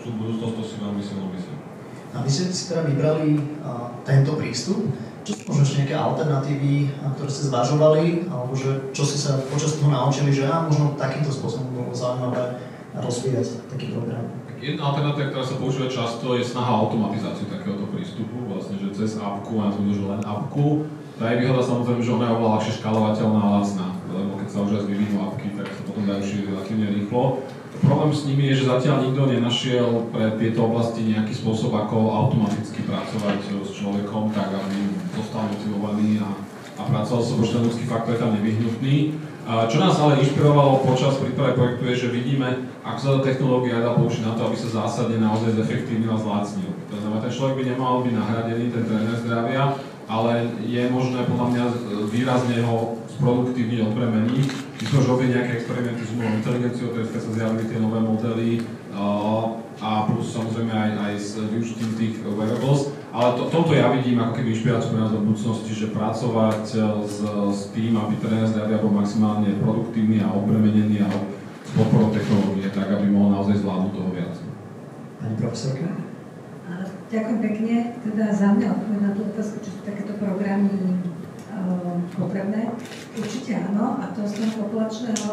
tú budúcnosť, to si veľmi silno myslím. A vy ste si teda vybrali tento prístup. Čo sú možno ešte nejaké alternatívy, ktoré ste zvažovali, alebo že čo ste sa počas toho naučili, že možno takýmto spôsobom bolo zaujímavé rozvíjať taký program? Jedna alternatíva, ktorá sa používa často, je snaha automatizáciu takéhoto prístupu, vlastne, že cez appku, a nazvime, že len appku. Tá je výhoda samozrejme, že ona je oveľa ľahšie škálovateľná a lacná, lebo keď sa už raz vyvinú appky, tak sa potom dajú šíriť relatívne rýchlo. Problém s nimi je, že zatiaľ nikto nenašiel pre tieto oblasti nejaký spôsob, ako automaticky pracovať s človekom, tak aby zostal motivovaný a pracoval sa, pretože ten ľudský faktor je tam nevyhnutný. Čo nás ale inšpirovalo počas prípravy projektu je, že vidíme, ako sa tá technológia dá použiť na to, aby sa zásadne naozaj zefektívnil a zlacnil. To znamená, ten človek by nemal byť nahradený, ten tréner zdravia, ale je možné podľa mňa výrazne ho sproduktívniť, odbremeniť. My sme už robili nejaké experimenty s umelou inteligenciou, teraz sa zjavili tie nové modely a plus samozrejme aj s využitím tých wearables. Ale toto ja vidím ako keby inšpiráciu pre nás do budúcnosti, že pracovať s tým, aby tréner zdravia bol maximálne produktívny a odbremenený a s podporou technológie, tak aby mohol naozaj zvládnuť toho viac. Pani profesorka? Ďakujem pekne. Teda za mňa odpoveď na tú otázku, či sú takéto programy potrebné. Určite áno, a to z toho populačného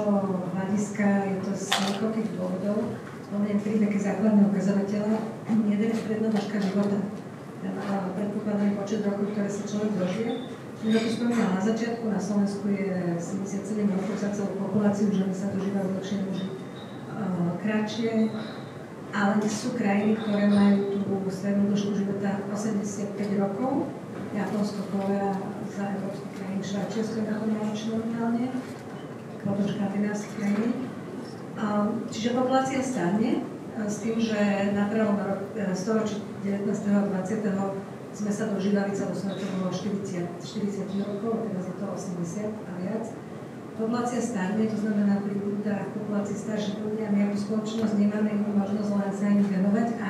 hľadiska je to z niekoľkých dôvodov. Spomeniem 3 také základné ukazovateľa. Jeden je stredná dĺžka života. Ten predpokladaný počet rokov, ktoré sa človek dožije. Ako to spomínala na začiatku, na Slovensku je 77 rokov za celú populáciu, ženy sa dožívajú dlhšie, muži kratšie. Ale sú krajiny, ktoré majú tú strednú dĺžku života 85 rokov. Japonsko, Korea, za európske krajiny, Švajčiarsko je na to najlepšie nominálne, potom škandinávske krajiny. Čiže populácia starne s tým, že na prvom storočí 19. a 20. sme sa dožívali celosvetovo 40 rokov, teraz je to 80 a viac. Populácia starne, to znamená pribúda v populácii starších ľudí a my ako spoločnosť nemáme inú možnosť len sa im venovať a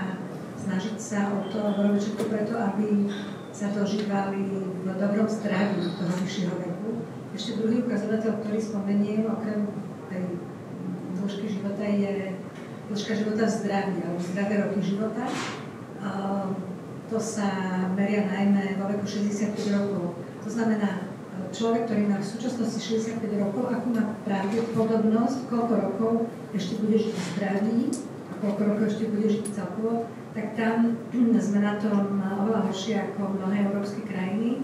snažiť sa o to robiť všetko preto, aby sa dožívali v dobrom zdraví toho vyššieho veku. Ešte druhý ukazovateľ, ktorý spomeniem, okrem tej dĺžky života, je dĺžka života v zdraví, alebo zdravé roky života. To sa meria najmä vo veku 65 rokov. To znamená, človek, ktorý má v súčasnosti 65 rokov, akú má pravdepodobnosť, koľko rokov ešte bude žiť v zdraví, a koľko rokov ešte bude žiť celkovo, tak tam sme na tom oveľa horšie ako mnohé európske krajiny.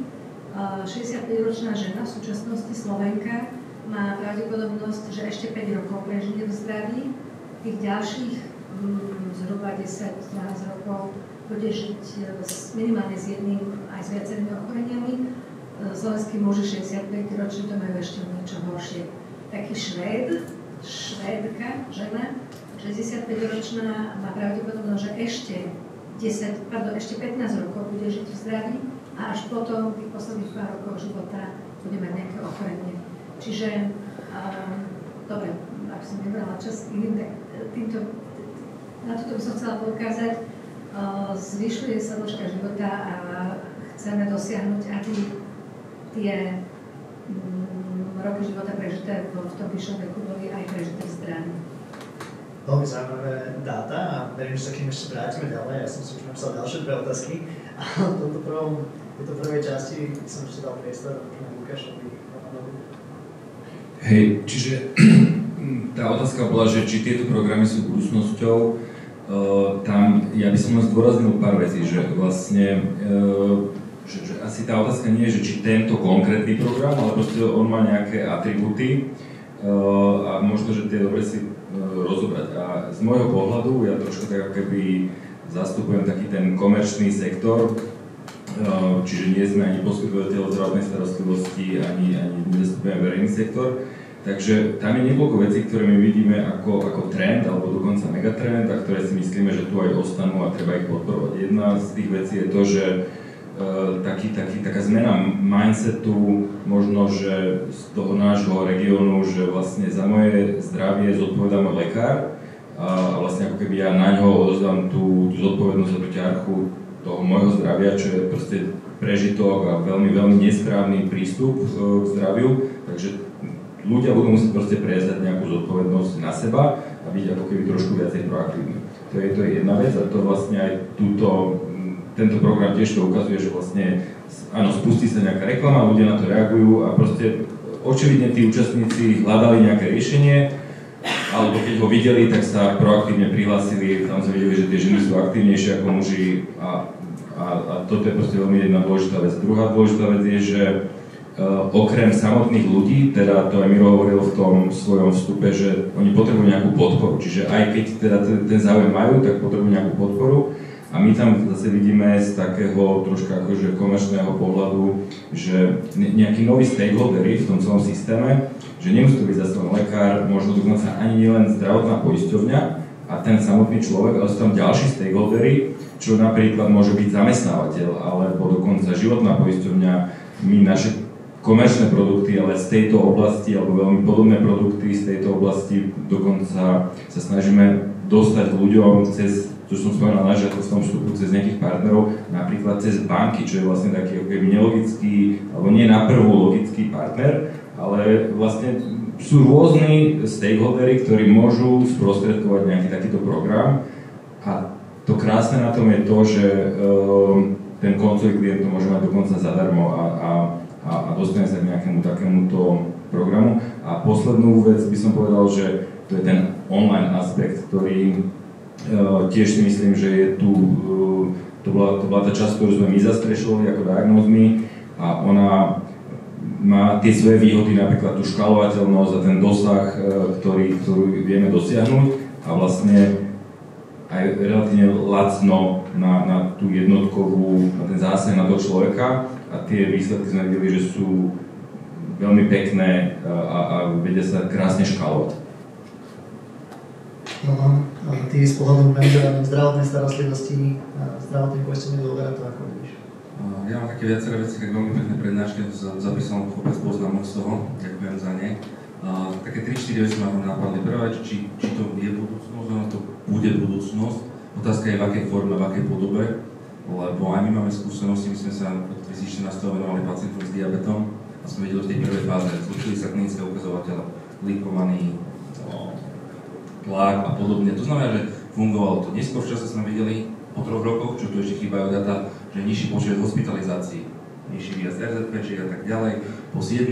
65-ročná žena, v súčasnosti Slovenka, má pravdepodobnosť, že ešte 5 rokov prežije v zdraví. Tých ďalších zhruba 10-12 rokov bude žiť minimálne s jedným aj s viacerými ochoreniami. Slovenskí muži 65-roční to majú ešte niečo horšie. Taký Švédka, žena, 65-ročná má pravdepodobnosť, že ešte 15 rokov bude žiť v zdraví a až potom tých posledných pár rokov života bude mať nejaké ochorenie. Čiže, dobre, ak som nebrala čas iným, tak na toto by som chcela poukázať, zvyšuje sa dĺžka života a chceme dosiahnuť, aby tie roky života prežité v tom vyššom veku boli aj prežité v zdraví. Veľmi zaujímavé dáta a verím, že sa k nim ešte vrátime ďalej. Ja som si už napísal ďalšie 2 otázky. A v tejto prvej časti som ešte dal priestor na Lukášovi. Hej, čiže tá otázka bola, že či tieto programy sú budúcnosťou. Tam ja by som len zdôraznil pár vecí, že vlastne že asi tá otázka nie je, že či tento konkrétny program, ale proste on má nejaké atribúty a možno, že tie dobre si rozobrať. A z môjho pohľadu, ja trošku tak keby zastupujem taký ten komerčný sektor, čiže nie sme ani poskytovateľ zdravotnej starostlivosti, ani nezastupujeme verejný sektor. Takže tam je niekoľko vecí, ktoré my vidíme ako trend, alebo dokonca megatrend, a ktoré si myslíme, že tu aj ostanú a treba ich podporovať. Jedna z tých vecí je to, že taká zmena mindsetu, možno, že z toho nášho regiónu, že vlastne za moje zdravie zodpovedá môj lekár a vlastne ako keby ja na ňo odozdám tú zodpovednosť za tú ťarchu toho môjho zdravia, čo je proste prežitok a veľmi, veľmi nesprávny prístup k zdraviu. Takže ľudia budú musieť proste prevziať nejakú zodpovednosť na seba a byť ako keby trošku viacej proaktívni. To To je jedna vec a to vlastne aj tento program tiež to ukazuje, že vlastne áno, spustí sa nejaká reklama, ľudia na to reagujú a proste očividne tí účastníci hľadali nejaké riešenie, alebo keď ho videli, tak sa proaktívne prihlásili, tam sme videli, že tie ženy sú aktívnejšie ako muži a toto je proste veľmi jedna dôležitá vec. Druhá dôležitá vec je, že okrem samotných ľudí, teda to aj Miro hovoril v tom svojom vstupe, že oni potrebujú nejakú podporu, čiže aj keď teda ten záujem majú, tak potrebujú nejakú podporu a my tam zase vidíme z takého troška akože komerčného pohľadu, že nejakí noví stakeholdery v tom celom systéme, že nemusí to byť zase len lekár, možno dokonca ani nielen zdravotná poisťovňa a ten samotný človek, ale sú tam ďalší stakeholdery, čo napríklad môže byť zamestnávateľ alebo dokonca životná poisťovňa, my naše komerčné produkty, ale z tejto oblasti, alebo veľmi podobné produkty z tejto oblasti, dokonca sa snažíme dostať ľuďom cez, čo som spomenul na začiatku vstupu, cez nejakých partnerov, napríklad cez banky, čo je vlastne taký nelogický, alebo nie na prvú logický partner, ale vlastne sú rôzni stakeholdery, ktorí môžu sprostredkovať nejaký takýto program a to krásne na tom je to, že ten koncový klient to môže mať dokonca zadarmo a dostane sa k nejakému takémuto programu. A poslednú vec by som povedal, že to je ten online aspekt, ktorý tiež si myslím, že je tu, to bola tá časť, ktorú sme my zastrešovali ako Diagnose.me a ona má tie svoje výhody, napríklad tú škálovateľnosť a ten dosah, ktorú vieme dosiahnuť a vlastne aj relatívne lacno na tú jednotkovú, na ten zásah na toho človeka a tie výsledky sme videli, že sú veľmi pekné a vedia sa krásne škálovať. No, ty z pohľadu manažera zdravotnej starostlivosti a zdravotnej poisťovne dôvera to ako vidíš? Ja mám také viaceré veci, tak veľmi pekné prednášky, zapísal kopec poznámok z toho, ďakujem za ne. Také 3-4 veci ma tam napadli. Prvá, či to je budúcnosť, ono to bude budúcnosť. Otázka je v akej forme, v akej podobe, lebo aj my máme skúsenosti, my sme sa od 2014 venovali pacientom s diabetom a sme videli v tej prvej fáze, zlepšili sa klinické ukazovatele, glikovaný tlak a podobne. To znamená, že fungovalo to. Neskôr v čase sme videli po 3 rokoch, čo tu ešte chýbajú data, že nižší počet hospitalizácií, nižší viac RZP-čiek a tak ďalej. Po 7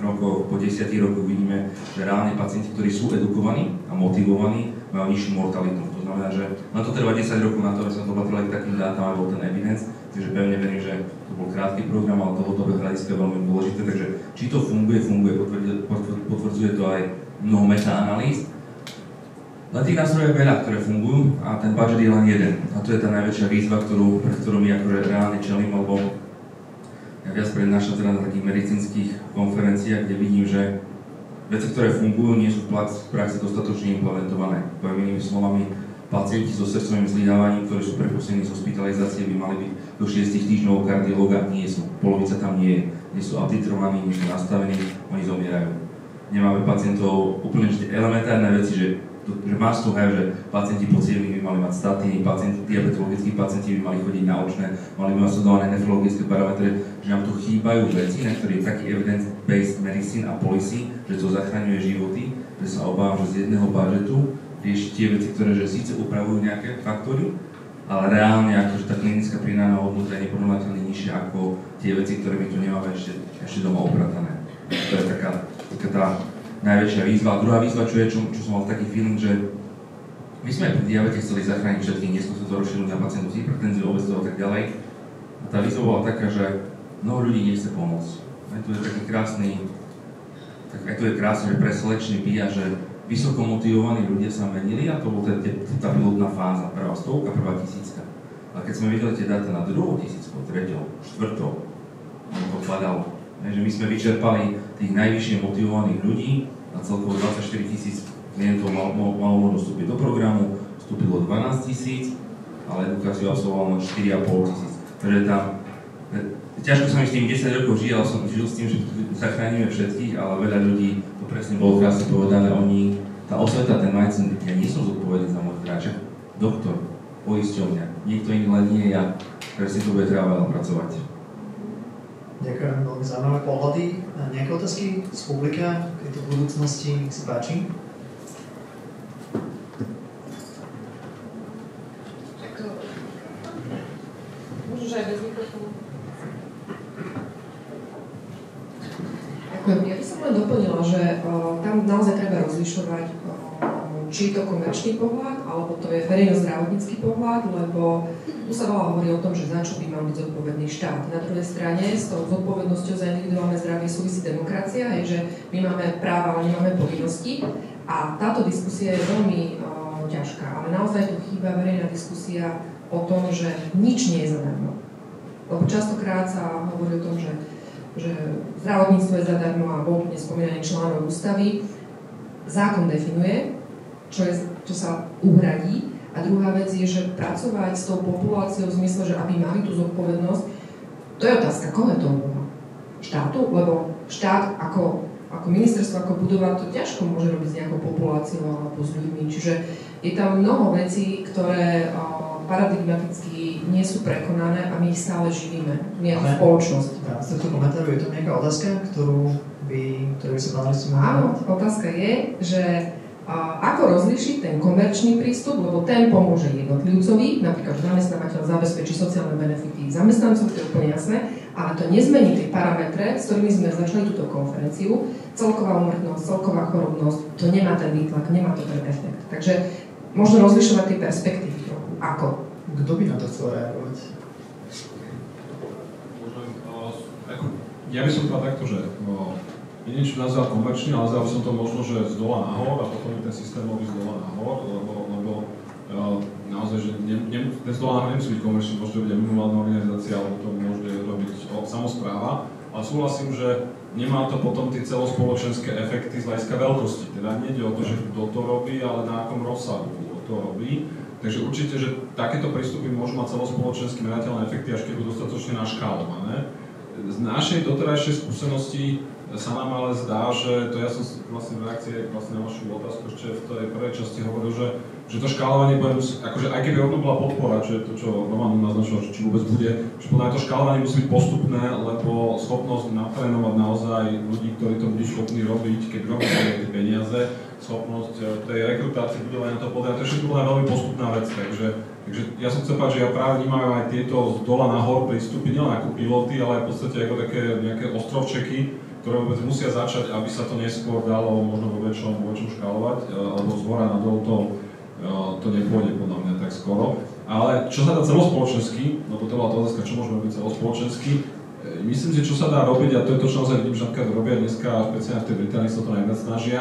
rokoch, po 10 rokoch vidíme, že reálne pacienti, ktorí sú edukovaní a motivovaní, majú nižšiu mortalitu. To znamená, že na to trvá 10 rokov na to, aby sme dopatrali k takým dátam, aby bol ten evidence. Takže pevne verím, že to bol krátky program, ale dlhodobé hľadisko je veľmi dôležité. Takže či to funguje, potvrdzuje to aj mnoho meta-analýz. Na tých nástrojov je veľa, ktoré fungujú a ten budget je len jeden. A to je tá najväčšia výzva, pre ktorú my akože reálne čelím, lebo ja viac prednášam teda na takých medicínskych konferenciách, kde vidím, že veci, ktoré fungujú, nie sú v praxi dostatočne implementované. Poviem inými slovami, pacienti so srdcovým zlyhávaním, ktorí sú prepustení z hospitalizácie, by mali byť do 6 týždňov kardiológa, nie sú. Polovica tam nie je. Nie sú abtitrovaní, nie sú nastavení, oni zomierajú. Nemáme pacientov úplne elementárne veci, že must to have, že pacienti po cievnych by mali mať statíny, diabetologickí pacienti by mali chodiť na očné, mali by mať sledované nefrologické parametre, že nám tu chýbajú veci, na ktoré je taký evidence-based medicine a policy, že to zachraňuje životy, že sa obávam, že z jedného budžetu rieši tie veci, ktoré že síce upravujú nejaké faktory, ale reálne akože tá klinická pridaná hodnota je neporovnateľne nižšia ako tie veci, ktoré my tu nemáme ešte doma upratané. To je taká tá najväčšia výzva. A druhá výzva, čo som mal taký feeling, že my sme pri diabete chceli zachrániť všetkých, neskôr sa to rozšírilo na pacientov s hypertenziou, obezitou a tak ďalej. A tá výzva bola taká, že mnoho ľudí nechce pomôcť. Aj tu je taký krásny, že pre selekčný bias, že vysoko motivovaní ľudia sa menili a to bola tá pilotná fáza, prvá 100, prvá 1000. A keď sme videli tie dáta na druhou 1000, 3., 4., ono to padalo. Takže my sme vyčerpali tých najvyššie motivovaných ľudí a celkovo 24 000 klientov malo možnosť vstúpiť do programu, vstúpilo 12 000, ale edukáciu absolvovalo len 4 500. Takže tam, ťažko sa mi s tým 10 rokov žil, ale som žil s tým, že zachránime všetkých, ale veľa ľudí, to presne bolo krásne povedané, tá osveta, ten mindset, ja nie som zodpovedný za môj hráč, doktor, poisťovňa, niekto iný len nie ja, ktorý si to bude treba veľa pracovať. Ďakujem, veľmi zaujímavé pohľady. Nejaké otázky z publika k tejto budúcnosti, nech si páči. aj bez mikrofónu. Ďakujem. Ja by som len doplnila, že tam naozaj treba rozlišovať, či je to komerčný pohľad, alebo to je verejno-zdravotnícky pohľad, lebo tu sa veľa hovorí o tom, že za čo by mal byť zodpovedný štát. Na druhej strane s tou zodpovednosťou za individuálne zdravie súvisí demokracia, je, že my máme práva, ale nemáme povinnosti. A táto diskusia je veľmi ťažká, ale naozaj tu chýba verejná diskusia o tom, že nič nie je zadarmo. Lebo častokrát sa hovorí o tom, že zdravotníctvo je zadarmo a bol tu nespomínaný článok ústavy. Zákon definuje, čo sa uhradí. A druhá vec je, že pracovať s tou populáciou v zmysle, že aby mali tú zodpovednosť, to je otázka, koho je to úloha? Štátu? Lebo štát ako ministerstvo, ako budova to ťažko môže robiť s nejakou populáciou alebo s ľuďmi. Čiže je tam mnoho vecí, ktoré paradigmaticky nie sú prekonané a my ich stále živíme. My ako spoločnosť. Z tohto komentáru je to nejaká otázka, ktorú by sa panelisti mohli? Áno, otázka je, že ako rozlíšiť ten komerčný prístup, lebo ten pomôže jednotlivcovi, napríklad zamestnávateľ zabezpečí sociálne benefity zamestnancov, to je úplne jasné, ale to nezmení tie parametre, s ktorými sme začali túto konferenciu. Celková úmrtnosť, celková chorobnosť, to nemá ten výtlak, nemá to ten efekt. Takže možno rozlišovať tie perspektívy trochu. Ako? Kto by na to chcel reagovať? Ja by som povedal takto, že niečo nazval komerčný, ale nazval by som to možno, že z dola nahor a potom je ten systémový z dola nahor, lebo naozaj, že ten z dola nahor nemusí byť komerčný, môže byť aj mimovládna organizácia, alebo to môže robiť samospráva, ale súhlasím, že nemá to potom tie celospoločenské efekty z hľadiska veľkosti. Teda nejde o to, že kto to robí, ale na akom rozsahu to robí. Takže určite, že takéto prístupy môžu mať celospoločensky merateľné efekty, až keď budú dostatočne naškálované. Z našej doterajšej skúsenosti sa nám ale zdá, že to ja som vlastne v reakcii na vašu otázku ešte v tej prvej časti hovoril, že to škálovanie bude akože aj keby rovno bola podpora, čo je to, čo Roman naznačil, či vôbec bude, že podľa to škálovanie musí byť postupné, lebo schopnosť natrénovať naozaj ľudí, ktorí to budú schopní robiť, keď robia tie peniaze, schopnosť tej rekrutácie, budovania toho podľa, to je všetko veľmi postupná vec, takže ja som chcel povedať, že ja práve vnímam aj tieto z dola nahor prístupy, nielen ako piloty, ale aj v podstate ako také nejaké ostrovčeky, ktoré vôbec musia začať, aby sa to neskôr dalo možno vo väčšom škálovať, alebo z hora nadol to nepôjde podľa mňa tak skoro. Ale čo sa dá celospoločensky, lebo to bola tá otázka, čo môžeme robiť celospoločensky, myslím si, čo sa dá robiť, a to je to, čo naozaj vidím, že napríklad robia dneska, špeciálne v tej Británii sa to najviac snažia,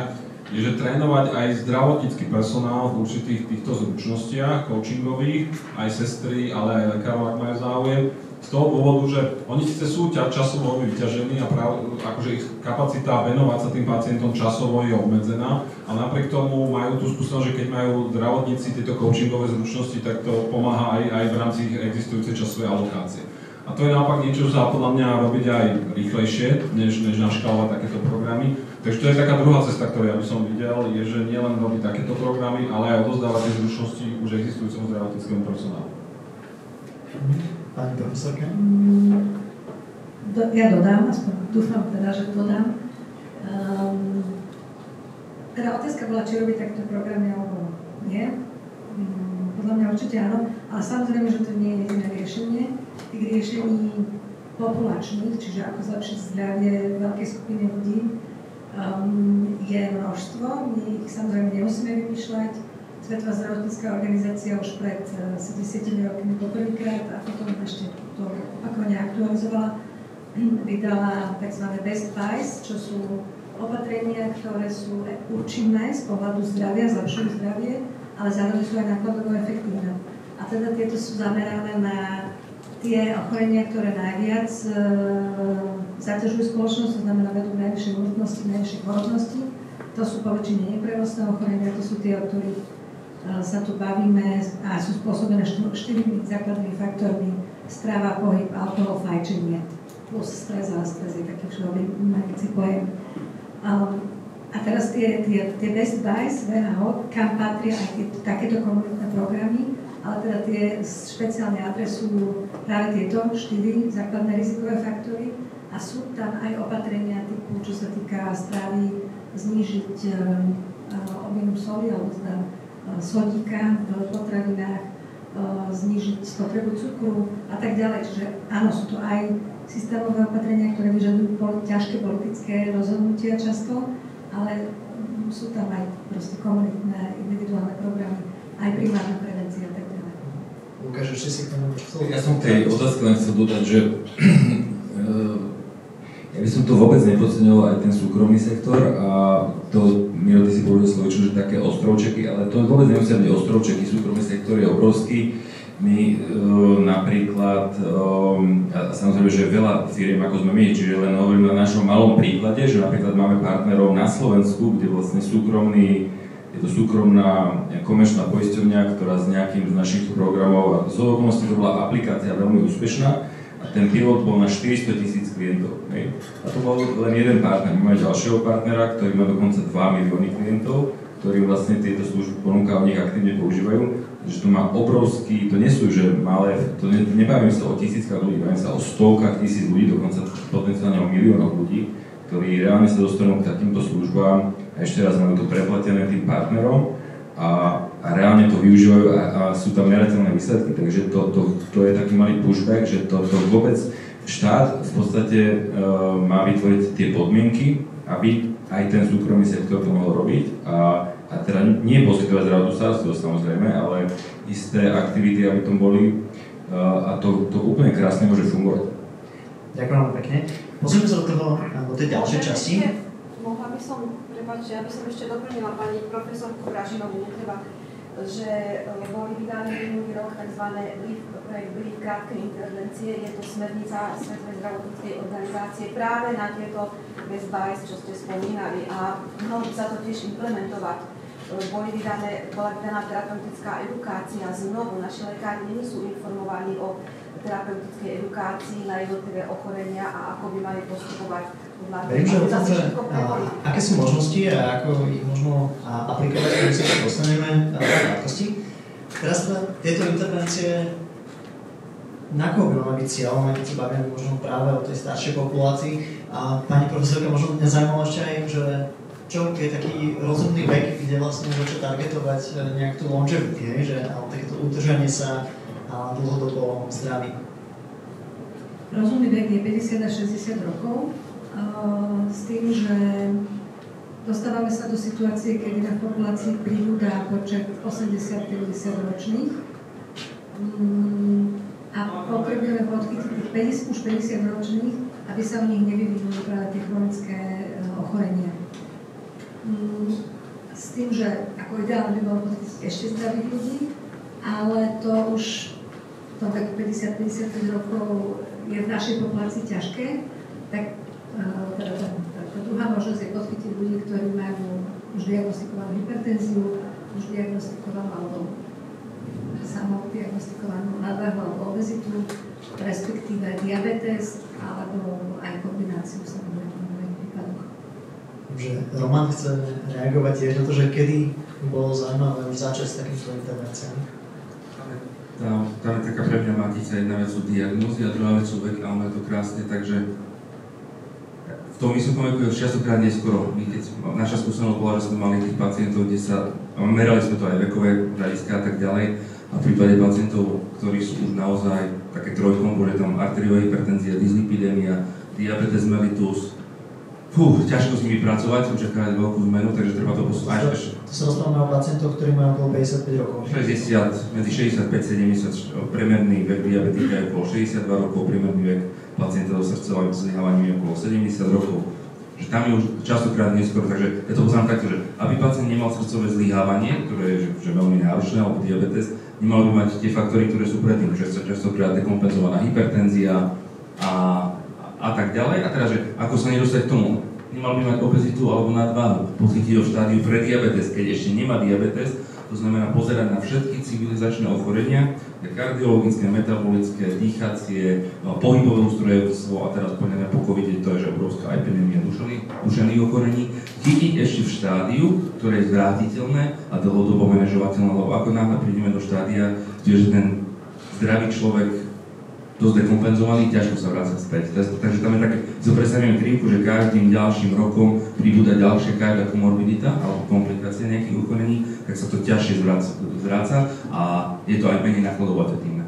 je, že trénovať aj zdravotnícky personál v určitých týchto zručnostiach, coachingových, aj sestry, ale aj lekárov, ak majú záujem, z toho dôvodu, že oni síce sú časovo veľmi vyťažení a akože ich kapacita venovať sa tým pacientom časovo je obmedzená, ale napriek tomu majú tú skúsenosť, že keď majú zdravotníci tieto coachingové zručnosti, tak to pomáha aj v rámci ich existujúcej časovej alokácie. A to je naopak niečo, čo sa podľa mňa robiť aj rýchlejšie, než naškalovať takéto programy. Takže to je taká druhá cesta, ktorú ja by som videl, je, že nielen robiť takéto programy, ale aj odozdávať tie zručnosti už existujúcemu zdravotníckemu personálu. Pani profesorka? Ja dodám, aspoň dúfam teda, že dodám. Teda otázka bola, či robiť takto programy alebo nie. Podľa mňa určite áno, ale samozrejme, že to nie je jediné riešenie. Tých riešení populačných, čiže ako zlepšiť zdravie veľkej skupiny ľudí, je množstvo. My ich samozrejme nemusíme vymýšľať. Svetová zdravotnícka organizácia už pred 70 rokmi poprvýkrát a potom ešte to opakovane aktualizovala, vydala tzv. Best Buys, čo sú opatrenia, ktoré sú účinné z pohľadu zdravia, zlepšujú zdravie, ale zároveň sú aj nákladovo efektívne. A teda tieto sú zamerané na tie ochorenia, ktoré najviac zaťažujú spoločnosť, to znamená vedú k najvyššej úmrtnosti, najvyššej chorobnosti. To sú poväčšine neprenosné ochorenia, to sú tie, o ktorých sa tu bavíme a sú spôsobené 4 základnými faktormi: strava, pohyb, alkohol, fajčenie, plus stres, ale stres je taký všeobecný pojem. A teraz tie Best Buys VHO, kam patria aj takéto komunitné programy, ale teda tie špeciálne adresujú práve tieto 4 základné rizikové faktory a sú tam aj opatrenia typu, čo sa týka stravy, znížiť objem soli alebo sodíka v potravinách, znížiť spotrebu cukru a tak ďalej. Čiže áno, sú to aj systémové opatrenia, ktoré vyžadujú ťažké politické rozhodnutia často, ale sú tam aj proste komunitné, individuálne programy, aj primárna prevencia a tak ďalej. Lukáš, ešte si k tomu chcel? Ja som tej otázke len chcel dodať, že ja by som to vôbec nepodceňoval aj ten súkromný sektor a to, Miro, ty si povedal slovičo, že také ostrovčeky, ale to vôbec nemusia byť ostrovčeky, súkromný sektor je obrovský. My napríklad, a samozrejme, že veľa firiem ako sme my, čiže len hovorím na našom malom príklade, že napríklad máme partnerov na Slovensku, kde vlastne je to súkromná komerčná poisťovňa, ktorá s nejakým z našich programov, a z okolností to bola aplikácia veľmi úspešná a ten pilot bol na 400 000 klientov. Hej. A to bol len jeden partner. My máme ďalšieho partnera, ktorý má dokonca 2 milióny klientov, ktorí vlastne tieto služby ponúka, oni aktívne používajú. Že to má obrovský, to nie sú že malé, to nebavím sa o tisíckach ľudí, bavím sa o stovkách tisíc ľudí, dokonca potenciálne o miliónoch ľudí, ktorí reálne sa dostanú k takýmto službám a ešte raz majú to preplatené tým partnerom a reálne to využívajú a sú tam merateľné výsledky, takže to je taký malý pushback, že to vôbec štát v podstate má vytvoriť tie podmienky, aby aj ten súkromný sektor to mohol robiť a teda nie poskytovať zdravotnú starostlivosť samozrejme, ale isté aktivity, aby tom boli a to úplne krásne môže fungovať. Ďakujem vám pekne. Pozrieme sa do tej ďalšej časti. Mohla by som, prepáčte, aby som ešte doplnila pani profesorku Vražinovú, že boli vydané minulý rok tzv. Projekt krátke intervencie, je to smernica Svetovej zdravotníckej organizácie práve na tieto best buys, čo ste spomínali a mohlo by sa to tiež implementovať. Bola vydaná terapeutická edukácia, znovu naši lekári nie sú informovaní o terapeutickej edukácii na jednotlivé ochorenia a ako by mali postupovať. Verím, že aké sú možnosti a ako ich možno aplikovať, keď sa dostaneme do krátkosti. Teraz tieto intervencie, na koho by mali byť cieľom, keď sa bavíme možno práve o tej staršej populácii. A pani profesorka, možno mňa zaujímalo ešte aj, že čo je taký rozumný vek, kde vlastne môže targetovať nejak tú longevity, že takéto udržanie sa dlhodobo zdraví. Rozumný vek je 50 až 60 rokov, s tým, že dostávame sa do situácie, kedy na populácii pribúda počet 80-90 ročných a potrebujeme podchytiť tých 50 ročných, aby sa u nich nevyvinuli práve tie chronické ochorenia. S tým, že ako ideálne by bolo podchytiť ešte zdravých ľudí, ale to už v tom veku 50-55 rokov je v našej populácii ťažké, tak tá druhá možnosť je podchytiť ľudí, ktorí majú už diagnostikovanú hypertenziu, už diagnostikovanú alebo samodiagnostikovanú nadváhu alebo obezitu, respektíve diabetes alebo aj kombináciu samozrejme v mnohých prípadoch. Roman chce reagovať tiež na to, že kedy bolo zaujímavé už začať s takýmto intervenciami. Tam je taká pre mňa matica, jedna vec sú diagnózy a druhá vec sú vek a ono je to krásne, takže v tom vysokom veku je častokrát neskoro. Naša skúsenosť bola, že sme mali tých pacientov, kde sa, merali sme to aj vekové hľadiska a tak ďalej, a v prípade pacientov, ktorí sú už naozaj také trojkombo, že tam arteriová hypertenzia, dyslipidémia, diabetes mellitus, ťažko s nimi pracovať, očakávať veľkú zmenu, takže treba to posúvať. To sa rozprávame o pacientov, ktorí majú okolo 55 rokov. 60, medzi 65-70, priemerný vek diabetika je okolo 62 rokov, priemerný vek pacienta so srdcovým zlyhávaním je okolo 70 rokov. Že tam je už častokrát neskoro, takže ja to poznám takto, že aby pacient nemal srdcové zlyhávanie, ktoré je že veľmi náročné, alebo diabetes, nemal by mať tie faktory, ktoré sú predtým, že sa častokrát dekompenzovaná hypertenzia a tak ďalej. A teda, že ako sa nedostať k tomu, nemal by mať obezitu alebo nadváhu, podchytiť ho v štádiu pre diabetes, keď ešte nemá diabetes, to znamená pozerať na všetky civilizačné ochorenia, kardiologické, metabolické, dýchacie, pohybové ústrojstvo a teraz poďme po covide, to je že obrovská epidémia duševných ochorení, chytiť ešte v štádiu, ktoré je vrátiteľné a dlhodobo manažovateľné, lebo ako náhle prídeme do štádia, kde ten zdravý človek dosť dekompenzovaný, ťažko sa vráca späť. Takže tam je také, si predstavíme krivku, že každým ďalším rokom pribúda ďalšia každá komorbidita alebo komplikácia nejakých ochorení, tak sa to ťažšie zvráca a je to aj menej nákladovo efektívne.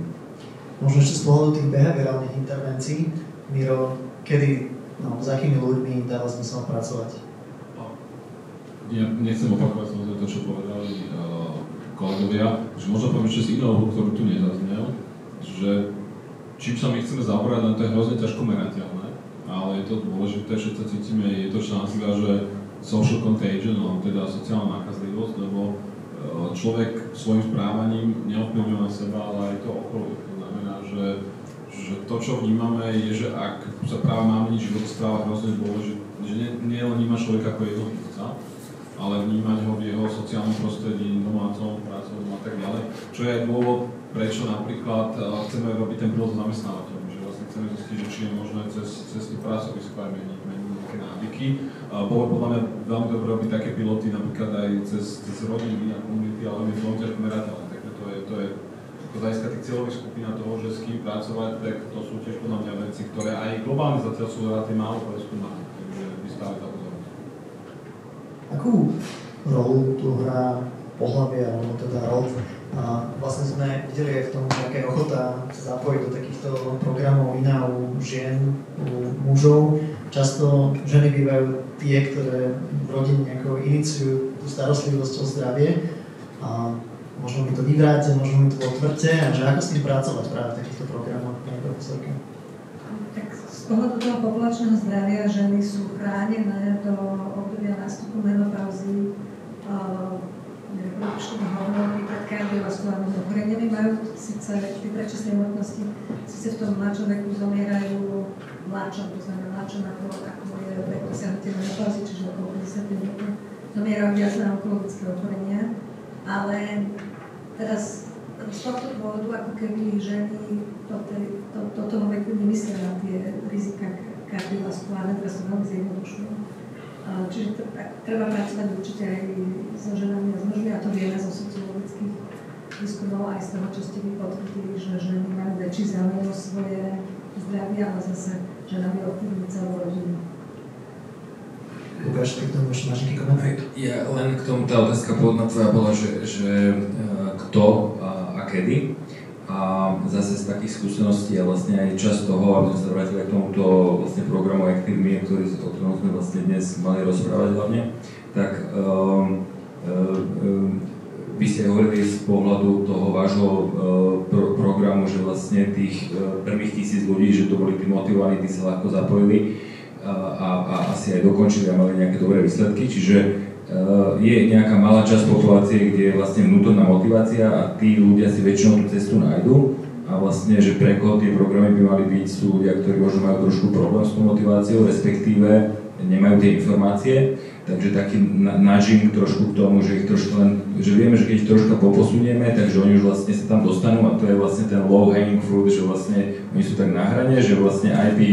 Možno ešte z pohľadu tých behaviorálnych intervencií, Miro, kedy, s akými ľuďmi dáva zmysel pracovať? Ja nechcem opakovať samozrejme to, čo povedali kolegovia, že možno poviem ešte z iného hľadu, ktorú tu nezaznel, že čím sa my chceme zabrať, to je hrozne ťažko merateľné, ale je to dôležité, všetci cítime, je to, čo nazýva, že social contagion, alebo teda sociálna nákazlivosť, lebo človek svojim správaním neovplyvňuje na seba, ale aj to okolie. To znamená, že to, čo vnímame, je, že ak sa práve máme nič život správa hrozne dôležité, že nie len vnímať človeka ako jednotlivca, ale vnímať ho v jeho sociálnom prostredí, domácom, pracovnom a tak ďalej. Čo je aj dôvod, prečo napríklad chceme robiť ten pilot s zamestnávateľom, že vlastne chceme zistiť, že či je možné cez tých pracovisk aj meniť nejaké návyky. Bolo podľa mňa veľmi dobré robiť také piloty napríklad aj cez rodiny a komunity, ale my veľmi ťažko merateľné. Takže to je z hľadiska tých cieľových skupín a toho, že s kým pracovať, tak to sú tiež podľa mňa veci, ktoré aj globálne zatiaľ sú relatívne málo preskúmané, takže vystávajú za pozornosť. Akú rolu tu hrá pohlavie, alebo teda rod? A vlastne sme videli aj v tom, aká je ochota zapojiť do takýchto programov iná u žien, u mužov. Často ženy bývajú tie, ktoré v rodine nejako iniciujú tú starostlivosť o zdravie. A možno mi to vyvráte, možno mi to otvrte, a že ako s tým pracovať práve v takýchto programoch, pani profesorka? Tak z pohľadu toho populačného zdravia ženy sú chránené do obdobia nástupu menopauzy reprodukčných hormónov pred kardiovaskulárnymi ochoreniami. Majú síce tie predčasné hmotnosti, síce v tom mladšom veku zomierajú mladšom, to znamená mladšom ako je vek dosiahnutie menopauzy, čiže okolo 55 rokov, zomierajú viac na onkologické ochorenia, ale teraz z tohto dôvodu ako keby ženy do toho veku nemyslia na tie rizika kardiovaskulárne, ktoré sa veľmi zjednodušujú. Čiže treba pracovať určite aj so ženami a s mužmi, a to vieme zo sociologických výskumov aj z toho, čo ste vy potvrdili, že ženy majú väčší záujem o svoje zdravie, ale zase ženami ovplyvňujú celú rodinu. Lukáš, ty k tomu ešte máš nejaký komentár? Ja len k tomu, tá otázka pôvodná tvoja bola, že kto a kedy. A zase z takých skúseností a vlastne aj časť toho, aby sme sa vrátili k tomuto vlastne programu Active, o ktorom sme vlastne dnes mali rozprávať hlavne, tak vy ste hovorili z pohľadu toho vášho programu, že vlastne tých prvých 1000 ľudí, že to boli tí motivovaní, tí sa ľahko zapojili a asi aj dokončili a mali nejaké dobré výsledky, čiže je nejaká malá časť populácie, kde je vlastne vnútorná motivácia a tí ľudia si väčšinou tú cestu nájdu a vlastne, že pre koho tie programy by mali byť, sú ľudia, ktorí možno majú trošku problém s tou motiváciou, respektíve nemajú tie informácie, takže taký nudging trošku k tomu, že ich trošku len, že vieme, že keď ich troška poposunieme, takže oni už vlastne sa tam dostanú a to je vlastne ten low hanging fruit, že vlastne oni sú tak na hrane, že vlastne aj by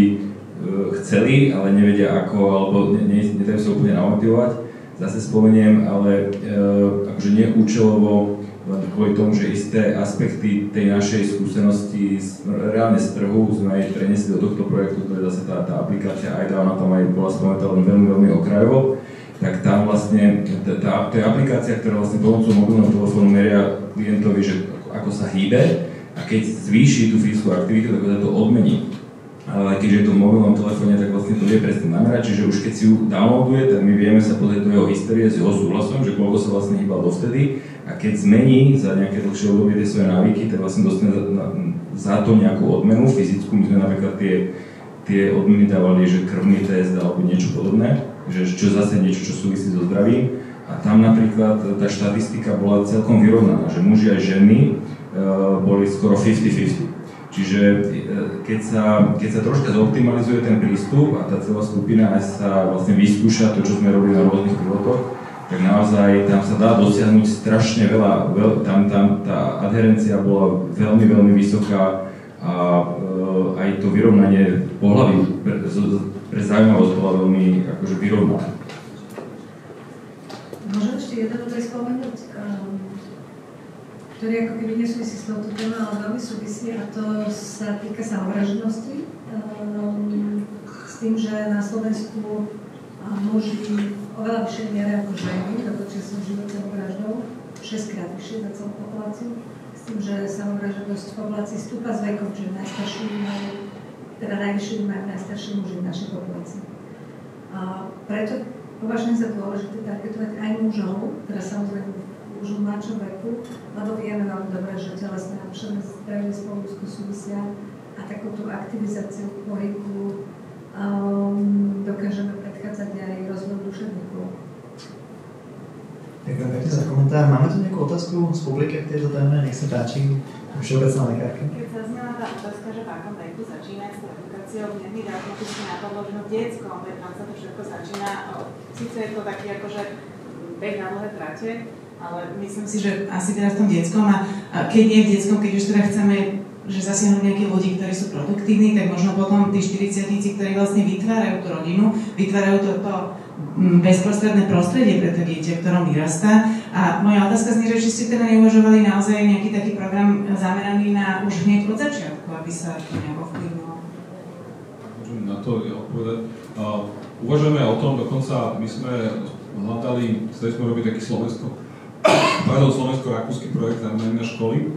chceli, ale nevedia ako, alebo nedajú sa úplne namotivovať. Zase spomeniem, ale akože neúčelovo, len kvôli tomu, že isté aspekty tej našej skúsenosti reálne z trhu sme aj preniesli do tohto projektu, to je zase tá aplikácia AIDA, ona tam aj bola spomenutá len veľmi, veľmi okrajovo, tak tam vlastne, to je aplikácia, ktorá vlastne pomocou mobilného telefónu meria klientovi, že ako sa hýbe a keď zvýši tú fyzickú aktivitu, tak sa to odmení. Ale keďže je to v mobilnom telefóne, tak vlastne to vie presne namerať, čiže už keď si ju downloaduje, tak my vieme sa pozrieť do jeho histórie s jeho súhlasom, že koľko sa vlastne hýbal dovtedy a keď zmení za nejaké dlhšie obdobie tie svoje návyky, tak vlastne dostane za to nejakú odmenu fyzickú. My sme napríklad tie odmeny dávali, že krvný test alebo niečo podobné, že čo zase niečo, čo súvisí so zdravím. A tam napríklad tá štatistika bola celkom vyrovnaná, že muži aj ženy boli skoro 50-50. Čiže keď sa troška zoptimalizuje ten prístup a tá celá skupina aj sa vlastne vyskúša to, čo sme robili na rôznych pilotoch, tak naozaj tam sa dá dosiahnuť strašne veľa, tam tá adherencia bola veľmi, veľmi vysoká a aj to vyrovnanie pohlaví pre zaujímavosť bola veľmi akože vyrovnané. Môžem ešte jeden odaj spomenúť, ktorý ako keby nesúvisí s touto témou, ale veľmi súvisí. veci a to sa týka samovražednosti. S tým, že na Slovensku muži oveľa vyššej miere ako ženy dokončia svoj život samovraždou, 6-krát vyššie za celú populáciu. S tým, že samovražednosť v populácii stúpa s vekom, že najvyššiu majú najstarší muži v našej populácii. A preto považujem za dôležité targetovať aj mužov, teda samozrejme už v mladšom veku, lebo vieme veľmi dobre, že telesné a duševné zdravie spolu úzko súvisia a takúto aktivizáciu pohybu dokážeme predchádzať aj rozvoj duševníkov. Ďakujem pekne za komentár. Máme tu nejakú otázku z publiky k tejto téme? Nech sa páči, všeobecná lekárka. Keď zaznela tá otázka, že v akom veku začínať s tou edukáciou, mne mi automaticky napadlo, že v detskom, veď tam sa to všetko začína. Síce je to taký akože beh na dlhé trate, ale myslím si, že asi teda v tom detskom a keď nie v detskom, keď už teda chceme že zasiahnuť nejakých ľudí, ktorí sú produktívni, tak možno potom tí 40-tníci, ktorí vlastne vytvárajú tú rodinu, vytvárajú toto bezprostredné prostredie pre to dieťa, v ktorom vyrastá. A moja otázka znie, že či ste teda neuvažovali naozaj nejaký taký program zameraný na už hneď od začiatku, aby sa to nejako vplyvnilo. Môžem na to odpovedať. Uvažujeme o tom, dokonca my sme hľadali, chceli sme robiť taký slovensko-rakúsky projekt zameraný na školy.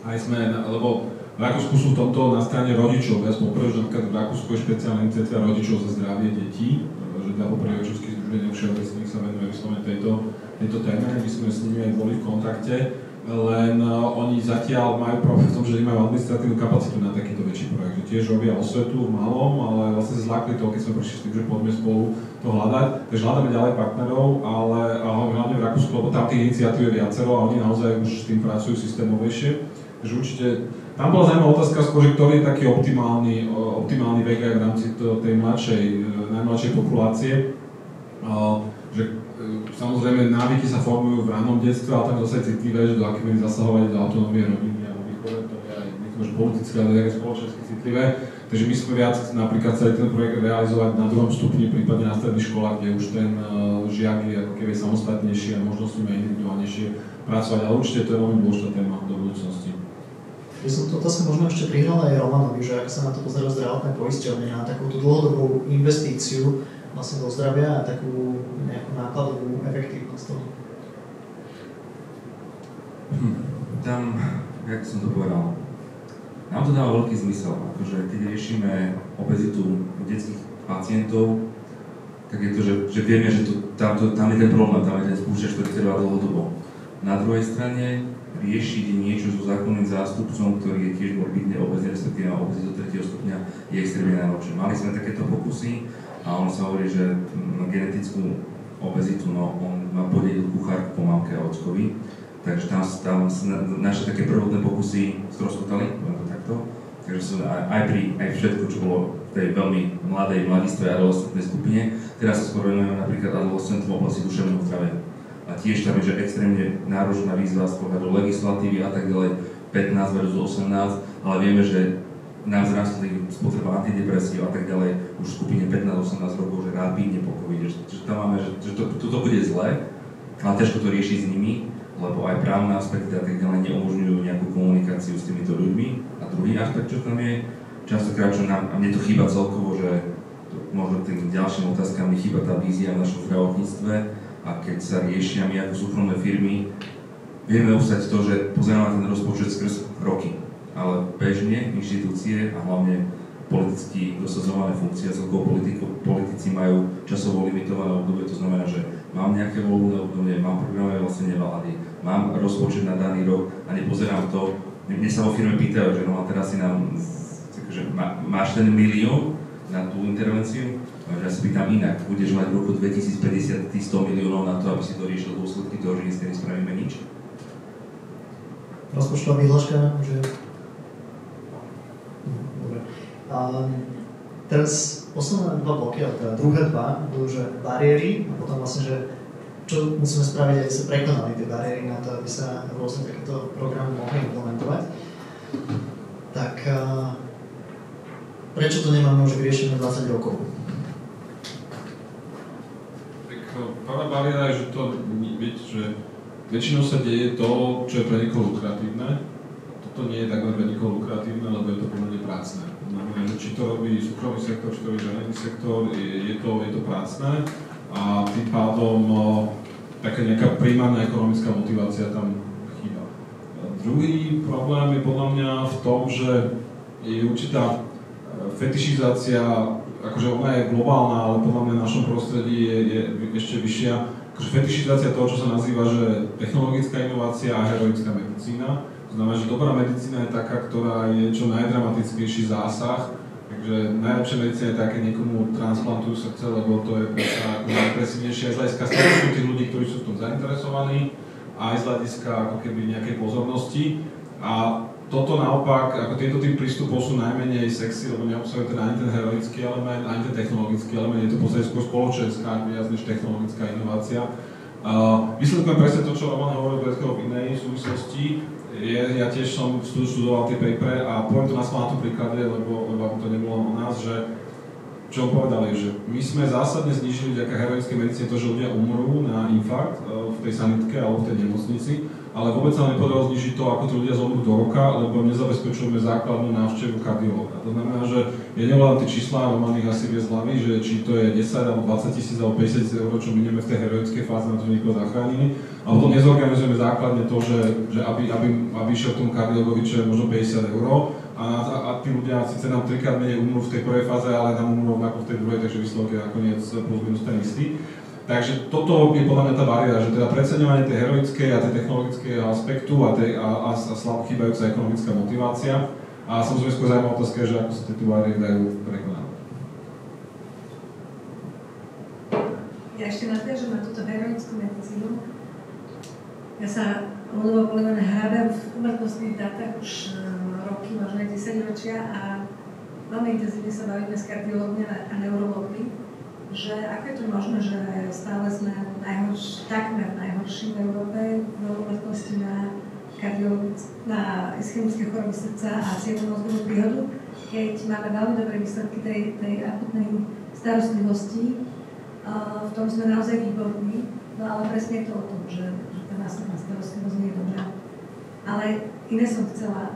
Aj sme, lebo v Rakúsku sú v tomto na strane rodičov, ja som poprvé, že napríklad v Rakúsku je špeciálna iniciatíva rodičov za zdravie detí, že tá poprvé rodičovských združení všeobecných sa venuje vyslovene tejto téme, my sme s nimi aj boli v kontakte, len oni zatiaľ majú problém v tom, že nemajú administratívnu kapacitu na takýto väčší projekt, že tiež robia osvetu v malom, ale vlastne zlákli to, keď sme prišli s tým, že poďme spolu to hľadať, takže hľadáme ďalej partnerov, ale hlavne v Rakúsku, lebo tam tých iniciatív je viacero a oni naozaj už s tým pracujú systémovejšie. Takže určite, tam bola zaujímavá otázka skôr, že ktorý je taký optimálny vek aj v rámci tej najmladšej populácie. Že samozrejme návyky sa formujú v ranom detstve, ale tam je zase citlivé, že do akej miery zasahovať do autonómie rodiny a výchove, to je aj niekto politické, ale aj spoločensky citlivé. Takže my sme viac napríklad celý ten projekt realizovať na 2. stupni, prípadne na stredných školách, kde už ten žiak je ako keby samostatnejší a možno s nimi aj individuálnejšie pracovať, ale určite to je veľmi dôležitá téma do budúcnosti. Ja som tú otázku možno ešte prihnal aj Romanovi, že ak sa na to pozerajú zdravotné poisťovne na takúto dlhodobú investíciu vlastne do zdravia a takú nejakú nákladovú efektívnosť toho. Tam, jak som to povedal, nám to dáva veľký zmysel, akože keď riešime obezitu detských pacientov, tak je to, že vieme, že tam je ten problém, tam je ten spúšťač, ktorý trvá dlhodobo. Na druhej strane riešiť niečo so zákonným zástupcom, ktorý je tiež morbidne obezný, respektíve má obezitu 3. stupňa, je extrémne náročné. Mali sme takéto pokusy a on sa hovorí, že genetickú obezitu, no on má podeliť kuchárku po mamke a ockovi, takže tam naše také prvotné pokusy stroskotali, poviem to takto. Takže som aj všetko, čo bolo v tej veľmi mladistvej adolescentnej skupine, teraz sa skôr venujeme napríklad adolescentom v oblasti duševného zdravia. A tiež tam je, že extrémne náročná výzva z pohľadu legislatívy a tak ďalej, 15 versus 18, ale vieme, že nám zrastli spotreba antidepresív a tak ďalej už v skupine 15-18 rokov, že rapidne po covide, že tam máme, že toto bude zle, ale ťažko to riešiť s nimi, lebo aj právne aspekty a tak ďalej neumožňujú nejakú komunikáciu s týmito ľuďmi. A druhý aspekt, čo tam je, častokrát, čo nám, a mne to chýba celkovo, že možno tým ďalším otázkam mi chýba tá vízia v našom zdravotníctve, a keď sa riešia my ako súkromné firmy, vieme obstať to, že pozeráme ten rozpočet skrz roky. Ale bežne inštitúcie a hlavne politicky dosadzované funkcie a celkovo politici majú časovo limitované obdobie, to znamená, že mám nejaké voľné obdobie, mám programové vlastne vlády, mám rozpočet na daný rok a nepozerám to. Mne sa vo firme pýtajú, že no a teraz si nám, takže máš ten milión na tú intervenciu? Ja sa pýtam inak, budeš mať v roku 2050 100 miliónov na to, aby si to riešil dôsledky toho, že dnes nespravíme nič? Rozpočtová výhľaška, že... Dobre. Teraz posledné 2 bloky, ale teda druhé 2, budú že bariéry a potom vlastne, že čo musíme spraviť, aby sa prekonali tie bariéry na to, aby sa rôzne takéto programy mohli implementovať. Tak prečo to nemáme už vyriešené 20 rokov? Prvá bariéra je, že väčšinou sa deje to, čo je pre niekoho lukratívne. Toto nie je takmer pre niekoho lukratívne. či to robí súkromný sektor, či to robí verejný sektor, je to pracné a tým pádom taká nejaká primárna ekonomická motivácia tam chýba. Druhý problém je podľa mňa v tom, že je určitá fetišizácia, akože ona je globálna, ale podľa mňa v našom prostredí je ešte vyššia. Akože fetišizácia toho, čo sa nazýva, že technologická inovácia a heroická medicína. To znamená, že dobrá medicína je taká, ktorá je čo najdramatickejší zásah. Takže najlepšia medicína je také, niekomu transplantujú srdce, lebo to je ako najpresívnejšie aj z hľadiska statusu tých ľudí, ktorí sú v tom zainteresovaní, aj z hľadiska ako keby nejakej pozornosti. A toto naopak, ako tieto typ prístupov sú najmenej sexy, lebo neobsahujú teda ani ten heroický element, ani ten technologický element, je to v podstate skôr spoločenská, viac než technologická inovácia. Vysvetľujem presne to, čo Roman hovoril v inej súvislosti. Ja tiež som študoval tie papery a poviem to na tom príklade, lebo to nebolo o nás, že čo povedali, že my sme zásadne znížili vďaka heroickej medicíne to, že ľudia umrú na infarkt v tej sanitke alebo v tej nemocnici, ale vôbec sa nepodarilo znižiť to, ako tí ľudia zomrú do roka, lebo nezabezpečujeme základnú návštevu kardiológa. To znamená, že ja nevládam tie čísla, Roman ich asi vie z hlavy, že či to je 10 alebo 20 000 alebo 50 000 eur, čo minieme v tej heroickej fáze, na to niekoho zachránili. A potom nezorganizujeme základne to, že aby išiel k tomu kardiológovi, čo je možno 50 eur. A tí ľudia síce nám trikrát menej umrú v tej prvej fáze, ale nám umrú ako v tej druhej, takže výsledok je nakoniec plus minus ten istý. Takže toto je podľa mňa tá bariéra, že teda preceňovanie tej heroickej a tej technologickej aspektu a slabo chýbajúca ekonomická motivácia. A samozrejme skôr zaujímavá otázka, že ako sa tieto bariéry dajú prekonávať. Ja ešte nadviažem na túto heroickú medicínu. Ja sa ľudovo hrábem v úmrtnostných dátach už roky, možno aj 10 ročia a veľmi intenzívne sa bavíme s kardiológmi a neurológmi, že ako je to možné, že stále sme takmer najhorší v Európe v úmrtnosti na ischemické choroby srdca a cievno-mozgovú príhodu, keď máme veľmi dobré výsledky tej akutnej starostlivosti. V tom sme naozaj výborní, no ale presne je to o tom, že tá následná starostlivosť nie je dobrá. Ale iné som chcela.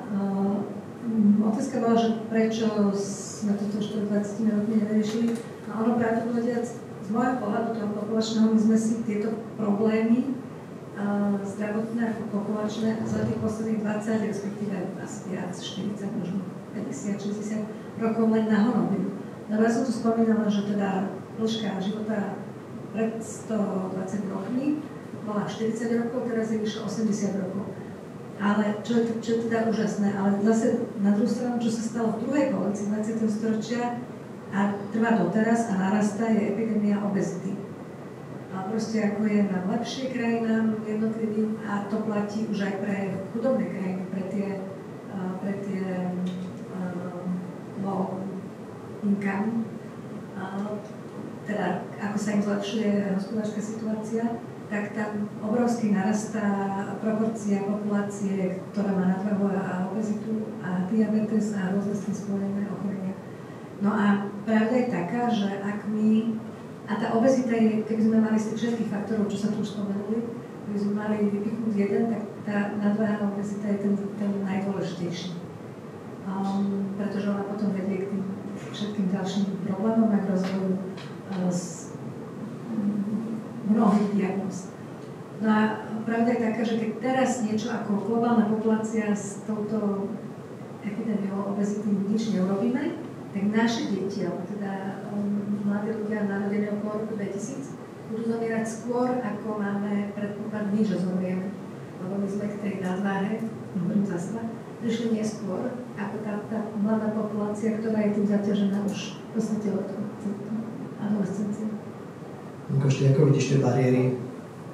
Otázka bola, že prečo sme toto už 20 rokmi nevyriešili. A ono pravdu povediac, z môjho pohľadu toho populačného, my sme si tieto problémy zdravotné ako populačné za tých posledných 20, respektíve asi viac, 40, možno 50, 60 rokov len nahorobili. No ja som tu spomínala, že teda dĺžka života pred 120 rokmi bola 40 rokov, teraz je vyšlo 80 rokov. Ale čo je teda úžasné, ale zase na druhú stranu, čo sa stalo v druhej polovici 20. storočia a trvá doteraz a narastá, je epidémia obezity. A proste ako je nám lepšie krajinám jednotlivým a to platí už aj pre chudobné krajiny, pre tie low income, teda ako sa im zlepšuje hospodárska situácia, tak tam obrovsky narastá proporcia populácie, ktorá má nadvahu a obezitu a diabetes a rôzne s tým spojené ochorenia. No a pravda je taká, že ak my, a tá obezita je, keby sme mali z tých všetkých faktorov, čo sa tu už spomenuli, keby sme mali vypichnúť jeden, tak tá nadvaha a obezita je ten najdôležitejší. Pretože ona potom vedie k tým všetkým ďalším problémom a k rozvoju mnohých diagnóz. No a pravda je taká, že keď teraz niečo ako globálna populácia s touto epidémiou obezity nič neurobíme, tak naše deti, alebo teda mladí ľudia narodení okolo roku 2000, budú zomierať skôr, ako máme predpoklad my, že zomieme. Lebo my sme k tej nadváhe, hovorím za seba, prišli neskôr, ako tá mladá populácia, ktorá je tým zaťažená už v podstate od adolescencie. Ešte ako vidíš tie bariéry,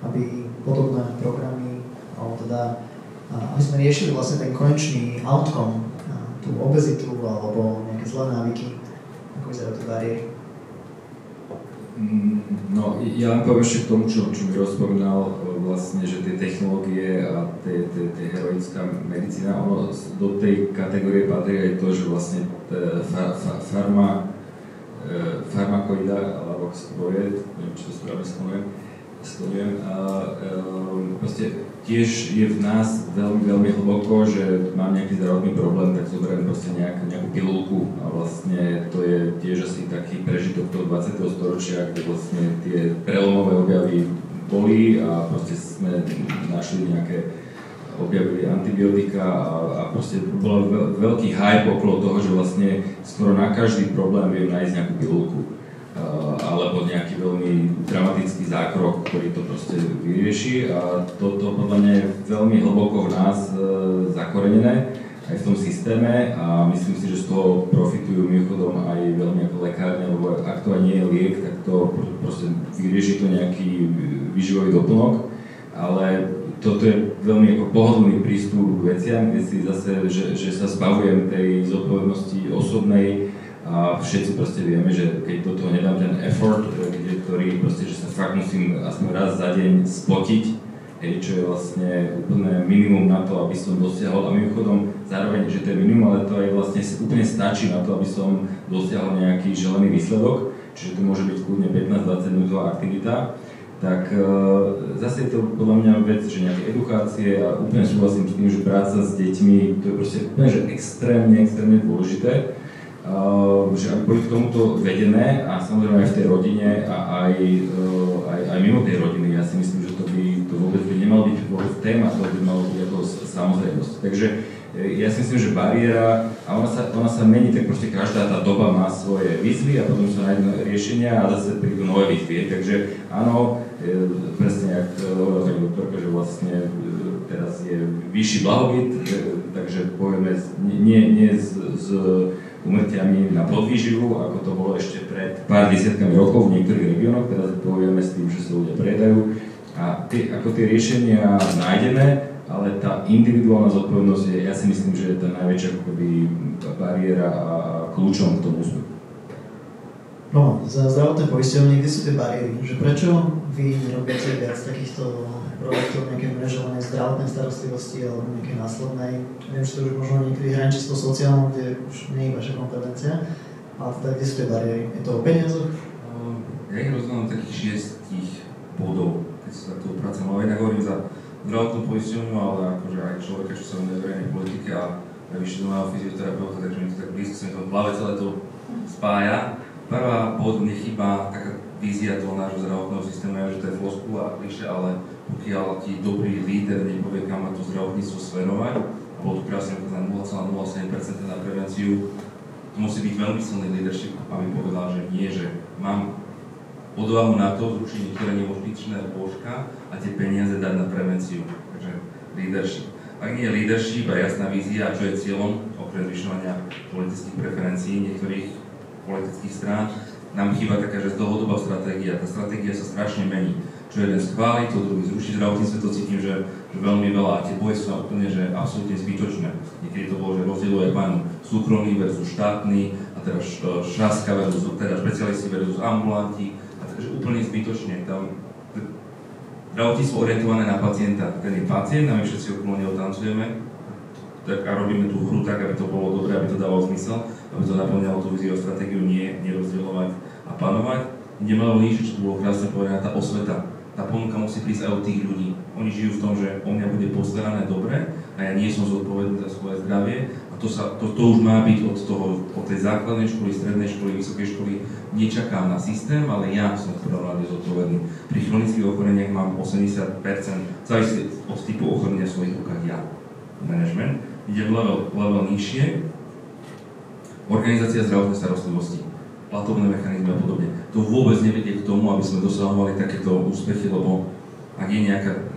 aby podobné programy, alebo teda, aby sme riešili vlastne ten konečný outcome, tú obezitu alebo nejaké zlé návyky, ako vyzerajú tie bariéry? No, ja len poviem ešte k tomu, čo mi rozpomínal, vlastne, že tie technológie a tie heroická medicína, ono do tej kategórie patrí aj to, že vlastne farmakoida, alebo ako sa povie, neviem, či to správne spomeniem, Skloňujem. Proste tiež je v nás veľmi, veľmi hlboko, že mám nejaký zdravotný problém, tak zoberiem proste nejakú pilulku a vlastne to je tiež asi taký prežitok toho 20. storočia, kde vlastne tie prelomové objavy boli a proste sme našli objavili antibiotika a proste bol veľký hype okolo toho, že vlastne skoro na každý problém viem nájsť nejakú pilulku. Alebo nejaký veľmi dramatický zákrok, ktorý to proste vyrieši a toto podľa mňa je veľmi hlboko v nás zakorenené aj v tom systéme a myslím si, že z toho profitujú mimochodom aj veľmi ako lekárne, lebo ak to aj nie je liek, tak to proste vyrieši to nejaký výživový doplnok, ale toto je veľmi ako pohodlný prístup k veciam, kde si zase, že sa zbavujem tej zodpovednosti osobnej. A všetci proste vieme, že keď do toho nedám ten effort, ktorý proste, že sa fakt musím aspoň raz za deň spotiť, čo je vlastne úplne minimum na to, aby som dosiahol, a mimochodom zároveň, že to je minimum, ale to aj vlastne úplne stačí na to, aby som dosiahol nejaký želený výsledok, čiže to môže byť kľudne 15-20 minútová aktivita, tak zase je to podľa mňa vec, že nejaké edukácie a úplne súhlasím s tým, že práca s deťmi, to je proste úplne, že extrémne dôležité. Že aby boli k tomuto vedené a samozrejme aj v tej rodine a aj mimo tej rodiny. Ja si myslím, že to vôbec by nemalo byť vôbec téma, to by malo byť ako samozrejmosť. Takže ja si myslím, že bariéra, a ona sa mení, tak proste každá tá doba má svoje výzvy a potom sa nájdú riešenia a zase prídu nové výzvy. Takže áno, presne jak hovorila pani doktorka, že vlastne teraz je vyšší blahobyt, takže povieme nie z úmrtiami na podvýživu, ako to bolo ešte pred pár desiatkami rokov v niektorých regiónoch, teraz povieme s tým, že sa ľudia prejedajú. A ako tie riešenia nájdeme, ale tá individuálna zodpovednosť je, ja si myslím, že je tá najväčšia bariéra a kľúčom k tomu úspechu. No, za zdravotné poisťovne, kde sú tie bariéry? Že prečo vy nerobíte viac takýchto projektov, nejaké manažované zdravotnej starostlivosti alebo nejaké následnej? Viem, že to už možno niekedy hraničí s sociálnou, kde už nie je vaša kompetencia, ale teda kde sú tie bariéry? Je to o peniazoch? Ja ich rozhodám takých 6 bodov, keď sa takto upracujem, ale inak hovorím za zdravotnú poisťovňu, ale akože aj človeka, čo sa venuje verejnej politike a vyštudovaného fyzioterapeuta, takže mi to tak blízko sa mi to v hlave celé to spája. Prvá bod nechýba taká vízia toho nášho zdravotného systému, že to je floskula a klišé, ale pokiaľ ti dobrý líder nepovie, kam má to zdravotníctvo smerovať, a bolo tu krásne ukázané 0,07% na prevenciu, to musí byť veľmi silný leadership, aby povedal, že nie, že mám odvahu na to zrušiť niektoré nemocničné lôžka a tie peniaze dať na prevenciu. Takže leadership. Ak nie je leadership a jasná vízia, čo je cieľom, okrem zvyšovania politických preferencií niektorých politických strán, nám chýba taká, že dlhodobá stratégia. Tá stratégia sa strašne mení. Čo jeden schváli, to druhý zruší. Zdravotníctve to cítim, že veľmi veľa. A tie boje sú úplne, že absolútne zbytočné. Niekedy to bolo, že rozdieluje pánu súkromný versus štátny, a teraz šaska versus, teda špecialisti versus ambulanti. A takže úplne zbytočne. Tam zdravotníctvo orientované na pacienta. Ten je pacient a my všetci okolo neho tancujeme. Tak a robíme tú hru tak, aby to bolo dobré, aby to dávalo zmysel, aby to naplňalo tú víziu, stratégiu, nie rozdielovať a plánovať. Ideme len nižšie, čo bolo krásne povedané, tá osveta. Tá ponuka musí prísť aj od tých ľudí. Oni žijú v tom, že o mňa bude postarané dobre a ja nie som zodpovedný za svoje zdravie. A to už má byť od tej základnej školy, strednej školy, vysokej školy. Nečakám na systém, ale ja som v prvom rade zodpovedný. Pri chronických ochoreniach mám 80%, závisí od typu ochorenia v svojich rukách ja. Management. Ide level nižšie, organizácia zdravotnej starostlivosti, platovné mechanizmy a podobne. To vôbec nevedie k tomu, aby sme dosahovali takéto úspechy, lebo ak je nejaká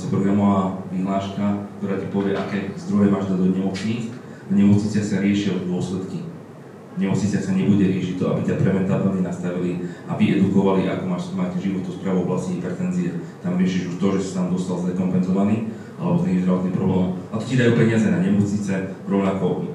programová vyhláška, ktorá ti povie, aké zdroje máš dať do nemocníc, v nemocniciach sa riešia dôsledky. V nemocniciach sa nebude riešiť to, aby ťa preventátne nastavili, aby edukovali, ako máš mať životosprávu v oblasti hypertenzie. Tam riešiš už to, že si tam dostal zdekompenzovaný, alebo z nich zdravotný problém. A to ti dajú peniaze na nemocnice, rovnako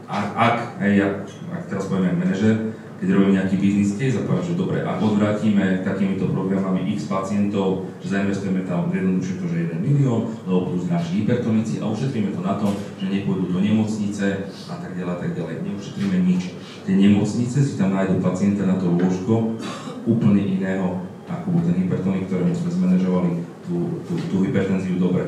ak teraz poviem aj manažer, keď robím nejaký business case a poviem, že dobre, ak odvrátime takýmito programami x pacientov, že zainvestujeme tam jednoduchšie to, že 1 milión, lebo budú naši hypertonici a ušetríme to na tom, že nepôjdu do nemocnice a tak ďalej. Neušetríme nič. Tie nemocnice si tam nájdu pacienta na to lôžko úplne iného ako bol ten hypertonik, ktorému sme zmanéžovali tú hypertenziu dobre.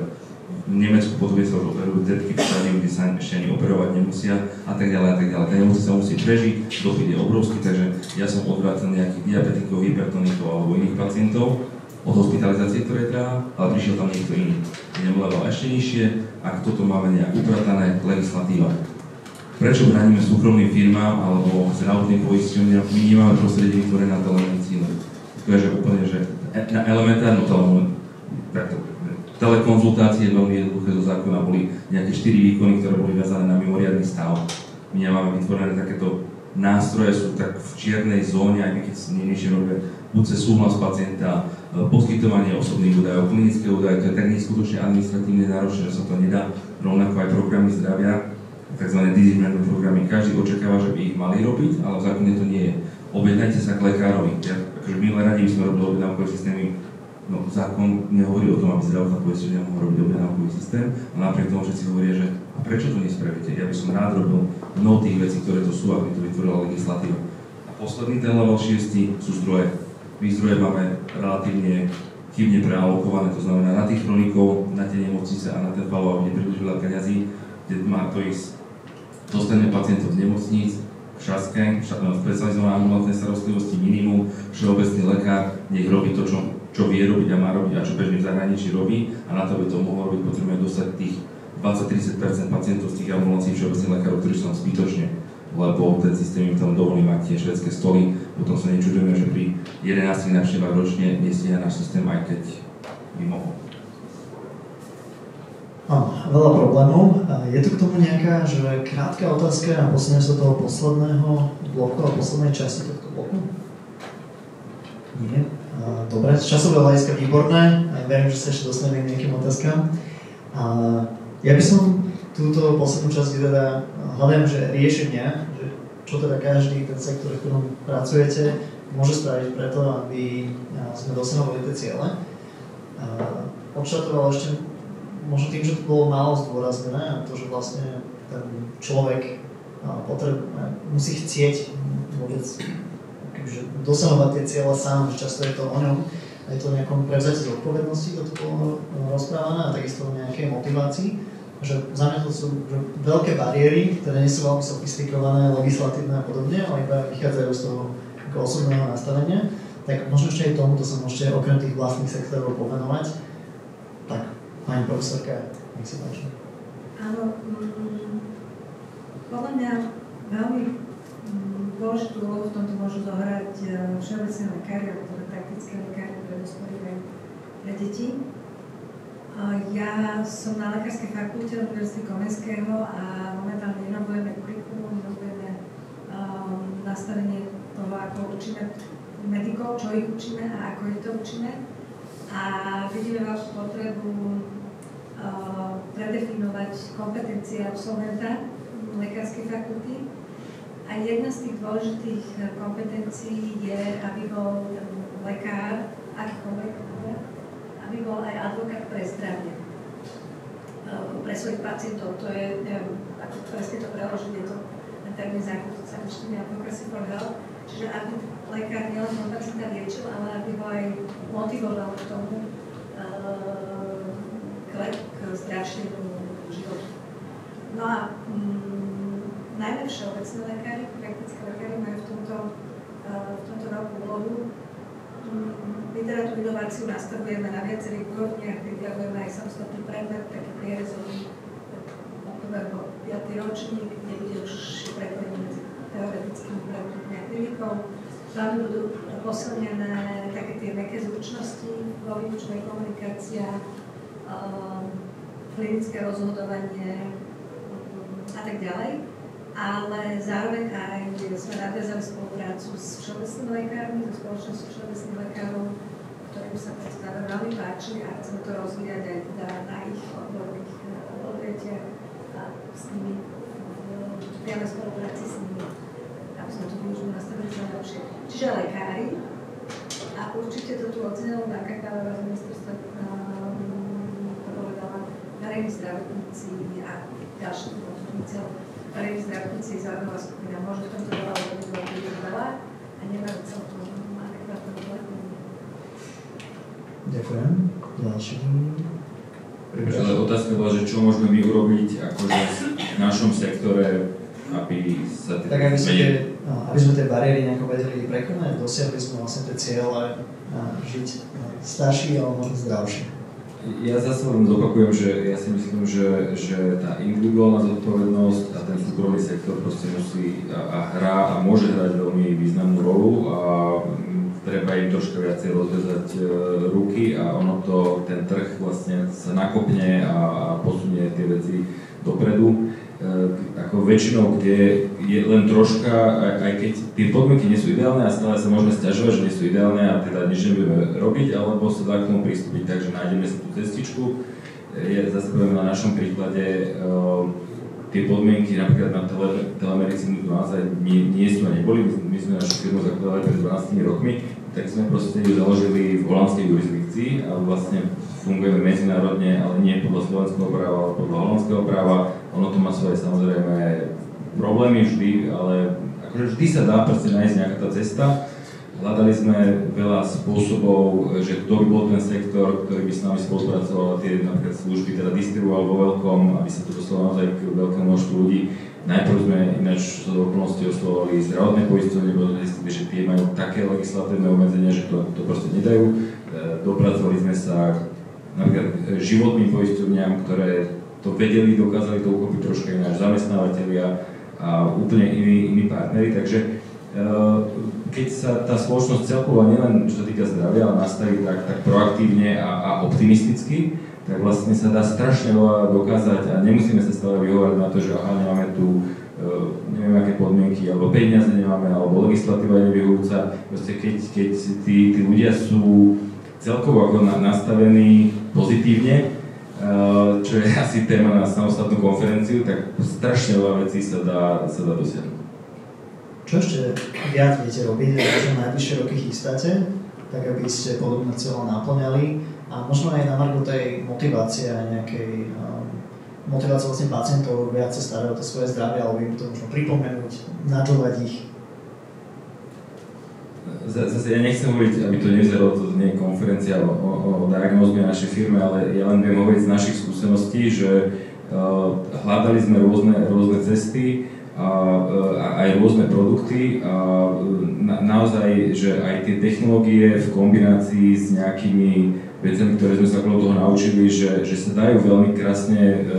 V Nemecku potom sa už operujú detky v štádiu, kde sa ešte ani operovať nemusia a tak ďalej a tak ďalej. Tá nemoci sa musí prežiť, dopyt je obrovský, takže ja som odvrátil nejakých diabetikov, hypertonikov alebo iných pacientov od hospitalizácie, ktoré treba, ale prišiel tam niekto iný. Nemoleval ešte nižšie, ak toto máme nejak upratané, legislatíva. Prečo bránime súkromným firmám alebo zdravotným poisťovniam? My nemáme prostredie vytvorené na telemedicínu. To je že úplne, že na elementárnu telekonzultácie veľmi jednoduché zo zákona boli nejaké 4 výkony, ktoré boli viazané na mimoriadny stav. My nemáme vytvorené takéto nástroje, sú tak v čiernej zóne, aj my keď niečo robíme, buď cez súhlas pacienta, poskytovanie osobných údajov, klinické údaje, to je tak neskutočne administratívne náročné, že sa to nedá, rovnako aj programy zdravia, tzv. Disease management programy, každý očakáva, že by ich mali robiť, ale v zákone to nie je. Objednajte sa k lekárovi. Akože my len radi by sme robili objednávkové systémy. No, zákon nehovorí o tom, aby zdravotná poisťovňa mohla robiť objednávkový systém, a napriek tomu všetci hovoria, že a prečo to nespravíte? Ja by som rád robil mnoho tých vecí, ktoré to sú, aby to vytvorila legislatíva. A posledný ten level 6 sú zdroje. My zdroje máme relatívne chybne prealokované, to znamená na tých chronikov, na tie nemocnice a na ten follow-up, kde príliš veľa peňazí, kde má to ísť. Dostaneme pacientov z nemocníc, v špecializovanej ambulantnej starostlivosti minimum, všeobecný lekár nech robí to, čo vie robiť a má robiť a čo bežne v zahraničí robí, a na to, aby to mohlo robiť, potrebujeme dostať tých 20-30% pacientov z tých ambulancií všeobecných lekárov, ktorí sú tam zbytočne, lebo ten systém im tam dovolí mať tie švédske stoly, potom sa nečudujeme, že pri 11 návštevách ročne nestíha náš systém, aj keď by mohol. Áno, veľa problémov. Je tu k tomu nejaká, že krátka otázka a posuniem sa toho posledného bloku a poslednej časti tohto bloku? Nie? Dobre, z časového hľadiska výborné. Verím, že sa ešte dostaneme k nejakým otázkam. Ja by som túto poslednú časť teda hľadám, že riešenia, že čo teda každý ten sektor, v ktorom pracujete, môže spraviť preto, aby sme dosahovali tie ciele. Odštartoval ešte možno tým, že to bolo málo zdôraznené, a to, že vlastne ten človek musí chcieť vôbec dosahovať tie cieľa sám, že často je to o ňom, je to o nejakom prevzatí zodpovednosti, toto bolo rozprávané, a takisto o nejakej motivácii. Že za mňa to sú veľké bariéry, ktoré nie sú veľmi sofistikované, legislatívne a podobne, ale iba vychádzajú z toho osobného nastavenia. Tak možno ešte aj tomuto sa môžete okrem tých vlastných sektorov povenovať. Tak, pani profesorka, nech sa páči. Áno, podľa mňa veľmi dôležitú úlohu v tomto môžu zohrať všeobecné lekári, alebo teda praktické lekári pre dospelých aj pre deti. Ja som na lekárskej fakulte Univerzity Komenského a momentálne inovujeme kurikulum, inovujeme nastavenie toho, ako učíme medikov, čo ich učíme a ako ich to učíme. A vidíme veľkú potrebu predefinovať kompetencie absolventa lekárskej fakulty. A jedna z tých dôležitých kompetencií je, aby bol ten lekár, akýkoľvek, aby bol aj advokát pre zdravie, pre svojich pacientov. To je, neviem, ako presne to preložiť, je to ten termín zákonný advocacy for health. Čiže aby lekár nielen toho pacienta liečil, ale aby ho aj motivoval k tomu, k zdravšiemu životu. No a najmä všeobecné lekári, praktické lekári majú v tomto veľkú úlohu. My teda tú inováciu nastavujeme na viacerých úrovniach, pripravujeme aj samostatný predmet, taký prierezový od 5. ročník, kde bude už prepojenie medzi teoretickými predmetmi a klinikou. Tam budú posilnené také tie mäkké zručnosti, výučnej komunikácia, klinické rozhodovanie a tak ďalej. Ale zároveň aj sme nadviazali spoluprácu s všeobecnými lekármi, so spoločnosťou všeobecných lekárov, ktorým sa predstavuje veľmi páči a chceme to rozvíjať aj na ich odborných odvetiach a s nimi v priamej spolupráci s nimi, aby sme to využili nastaviť čo najlepšie. Čiže lekári, a určite to tu odznelo na KKV z ministerstva, to povedala, verejní zdravotníci a ďalší zdravotníci. Verejní zdravotníci je zaujímavá skupina, môžu v tomto veľa robiť veľa a nemajú celkom adekvátne uplatnenie. Ďakujem. Ďalší. Ale otázka bola, že čo môžeme my urobiť akože v našom sektore, aby sa Tak aby sme tie bariéry nejako vedeli prekonať, dosiahli sme vlastne tie ciele žiť starší, ale možno zdravší. Ja zase len zopakujem, že ja si myslím, že tá individuálna zodpovednosť a ten súkromný sektor proste musí a hrá a môže hrať veľmi významnú rolu a treba im troška viacej rozvezať ruky a ono to, ten trh vlastne sa nakopne a posunie tie veci dopredu. Ako väčšinou, kde je len troška, aj keď tie podmienky nie sú ideálne a stále sa môžeme sťažovať, že nie sú ideálne a teda nič nebudeme robiť, alebo sa dá k tomu pristúpiť tak, že nájdeme si tú cestičku. Ja zase poviem na našom príklade, tie podmienky napríklad na telemedicínu naozaj nie sú a neboli. My sme našu firmu zakladali pred 12 rokmi, tak sme proste ju založili v holandskej jurisdikcii a vlastne fungujeme medzinárodne, ale nie podľa slovenského práva, ale podľa holandského práva. Ono to má svoje samozrejme problémy vždy, ale akože vždy sa dá proste nájsť nejaká tá cesta. Hľadali sme veľa spôsobov, že kto by bol ten sektor, ktorý by s nami spolupracoval a tie napríklad služby teda distribuoval vo veľkom, aby sa to dostalo naozaj k veľkému množstvu ľudí. Najprv sme ináč z okolností oslovovali zdravotné poisťovne, bo sme zistili, že tie majú také legislatívne obmedzenia, že to proste nedajú. Dopracovali sme sa napríklad životným poisťovniam, ktoré to vedeli, dokázali to uchopiť troška ináč zamestnávateľia a úplne iní partneri, takže keď sa tá spoločnosť celkovo nielen čo sa týka zdravia, ale nastaví tak proaktívne a optimisticky, tak vlastne sa dá strašne veľa dokázať a nemusíme sa stále vyhovárať na to, že aha, nemáme tu neviem aké podmienky, alebo peniaze nemáme, alebo legislatíva je nevyhovujúca. Proste keď tí ľudia sú celkovo ako nastavení pozitívne, čo je asi téma na samostatnú konferenciu, tak strašne veľa vecí sa dá dosiahnuť. Čo ešte viac viete robiť, čo najbližšie roky chystáte, tak aby ste podobné cieľa naplňali a možno aj na margo tej motivácie a nejakej motivácie vlastne pacientov viac sa starať o to svoje zdravie, alebo im to možno pripomenúť, nadžovať ich. Zase ja nechcem hovoriť, aby to nevyzeralo, to nie je konferencia o diagnózme našej firme, ale ja len viem hovoriť z našich skúseností, že hľadali sme rôzne cesty a aj rôzne produkty a naozaj, že aj tie technológie v kombinácii s nejakými vecami, ktoré sme sa okolo toho naučili, že sa dajú veľmi krásne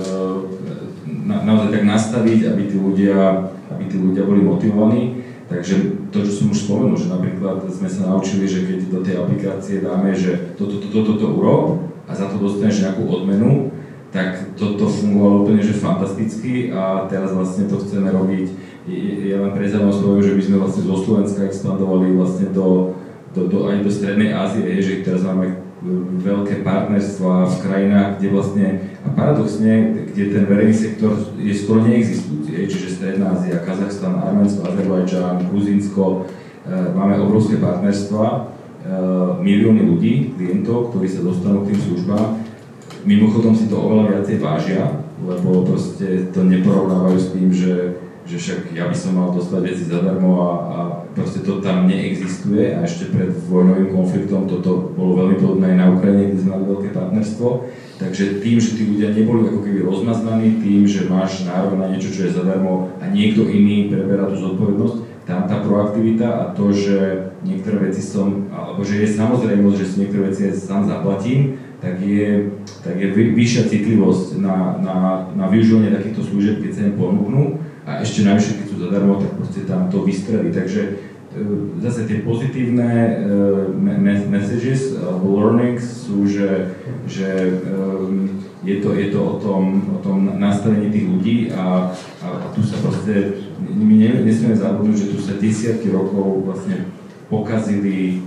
naozaj tak nastaviť, aby tí ľudia boli motivovaní. Takže to, čo som už spomenul, že napríklad sme sa naučili, že keď do tej aplikácie dáme, že toto urob a za to dostaneš nejakú odmenu, tak toto fungovalo úplne že fantasticky a teraz vlastne to chceme robiť. Ja len pre zaujímavosť poviem, že my sme vlastne zo Slovenska expandovali vlastne aj do Strednej Ázie, že teraz máme veľké partnerstvá v krajinách, kde vlastne, a paradoxne, kde ten verejný sektor je skoro neexistujúci, čiže Stredná Ázia, Kazachstan, Arménsko, Azerbajdžan, Gruzínsko, máme obrovské partnerstvá, milióny ľudí, klientov, ktorí sa dostanú k tým službám. Mimochodom si to oveľa viacej vážia, lebo proste to neporovnávajú s tým, že však ja by som mal dostať veci zadarmo a proste to tam neexistuje a ešte pred vojnovým konfliktom toto bolo veľmi podobné aj na Ukrajine, kde sme mali veľké partnerstvo. Takže tým, že tí ľudia neboli ako keby rozmaznaní, tým, že máš nárok na niečo, čo je zadarmo a niekto iný preberá tú zodpovednosť, tam tá proaktivita a to, že niektoré veci alebo že je samozrejmosť, že si niektoré veci aj sám zaplatím, tak je vyššia citlivosť na využívanie takýchto služieb, keď sa im ponúknú. A ešte najvyššie, keď sú zadarmo, tak proste tam to vystrelí. Takže zase tie pozitívne messages alebo learnings sú, že je to o tom nastavení tých ľudí a tu sa proste, my nesmieme zabudnúť, že tu sa desiatky rokov vlastne pokazili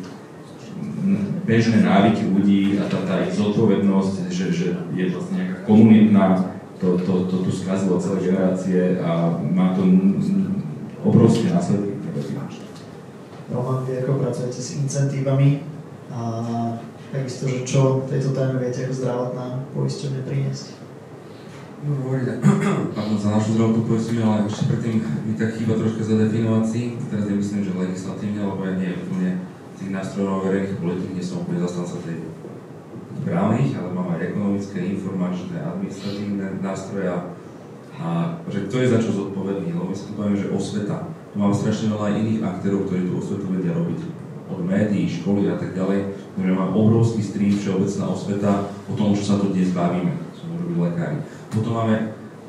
bežné návyky ľudí a tá ich zodpovednosť, že je vlastne nejaká komunitná, to tu skazilo celé generácie a má to obrovské následky. Roman, vy ako pracujete s incentívami a takisto, že čo tejto téme viete ako zdravotná poisťovňa priniesť? Môžem hovoriť za našu zdravotnú poisťovňu, ale ešte predtým mi tak chýba troška zadefinovať si. Teraz nemyslím, že legislatívne, lebo ja nie je úplne tých nástrojov verejných politík, nie som úplne zastanca tej právnych, ale mám aj ekonomické, informačné, administratívne nástroje a že kto je za čo zodpovedný, lebo my si tu poviem, že osveta. Tu máme strašne veľa aj iných aktérov, ktorí tú osvetu vedia robiť. Od médií, školy a tak ďalej. Takže mám obrovský stream, všeobecná osveta o tom, čo sa tu dnes bavíme. Sú môžu byť lekári. Potom máme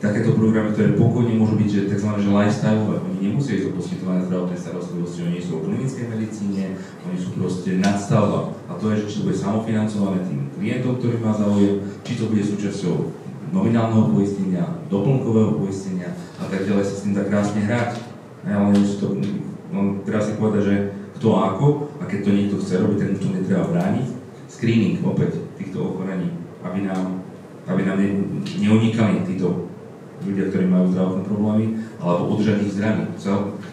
takéto programy, ktoré pokojne môžu byť tzv. Lifestyleové. Oni nemusia ísť do poskytovania zdravotnej starostlivosti, oni sú o klinickej medicíne, oni sú proste nadstavba. A to je, že či to bude samofinancované tým klientom, ktorý má záujem, či to bude súčasťou nominálneho poistenia, doplnkového poistenia a tak ďalej sa s tým dá krásne hrať. Ale musí to, treba si povedať, že kto ako, a keď to niekto chce robiť, tak to netreba brániť. Screening opäť týchto ochorení, aby nám neunikali títo ľudia, ktorí majú zdravotné problémy, alebo udržať ich zdraví.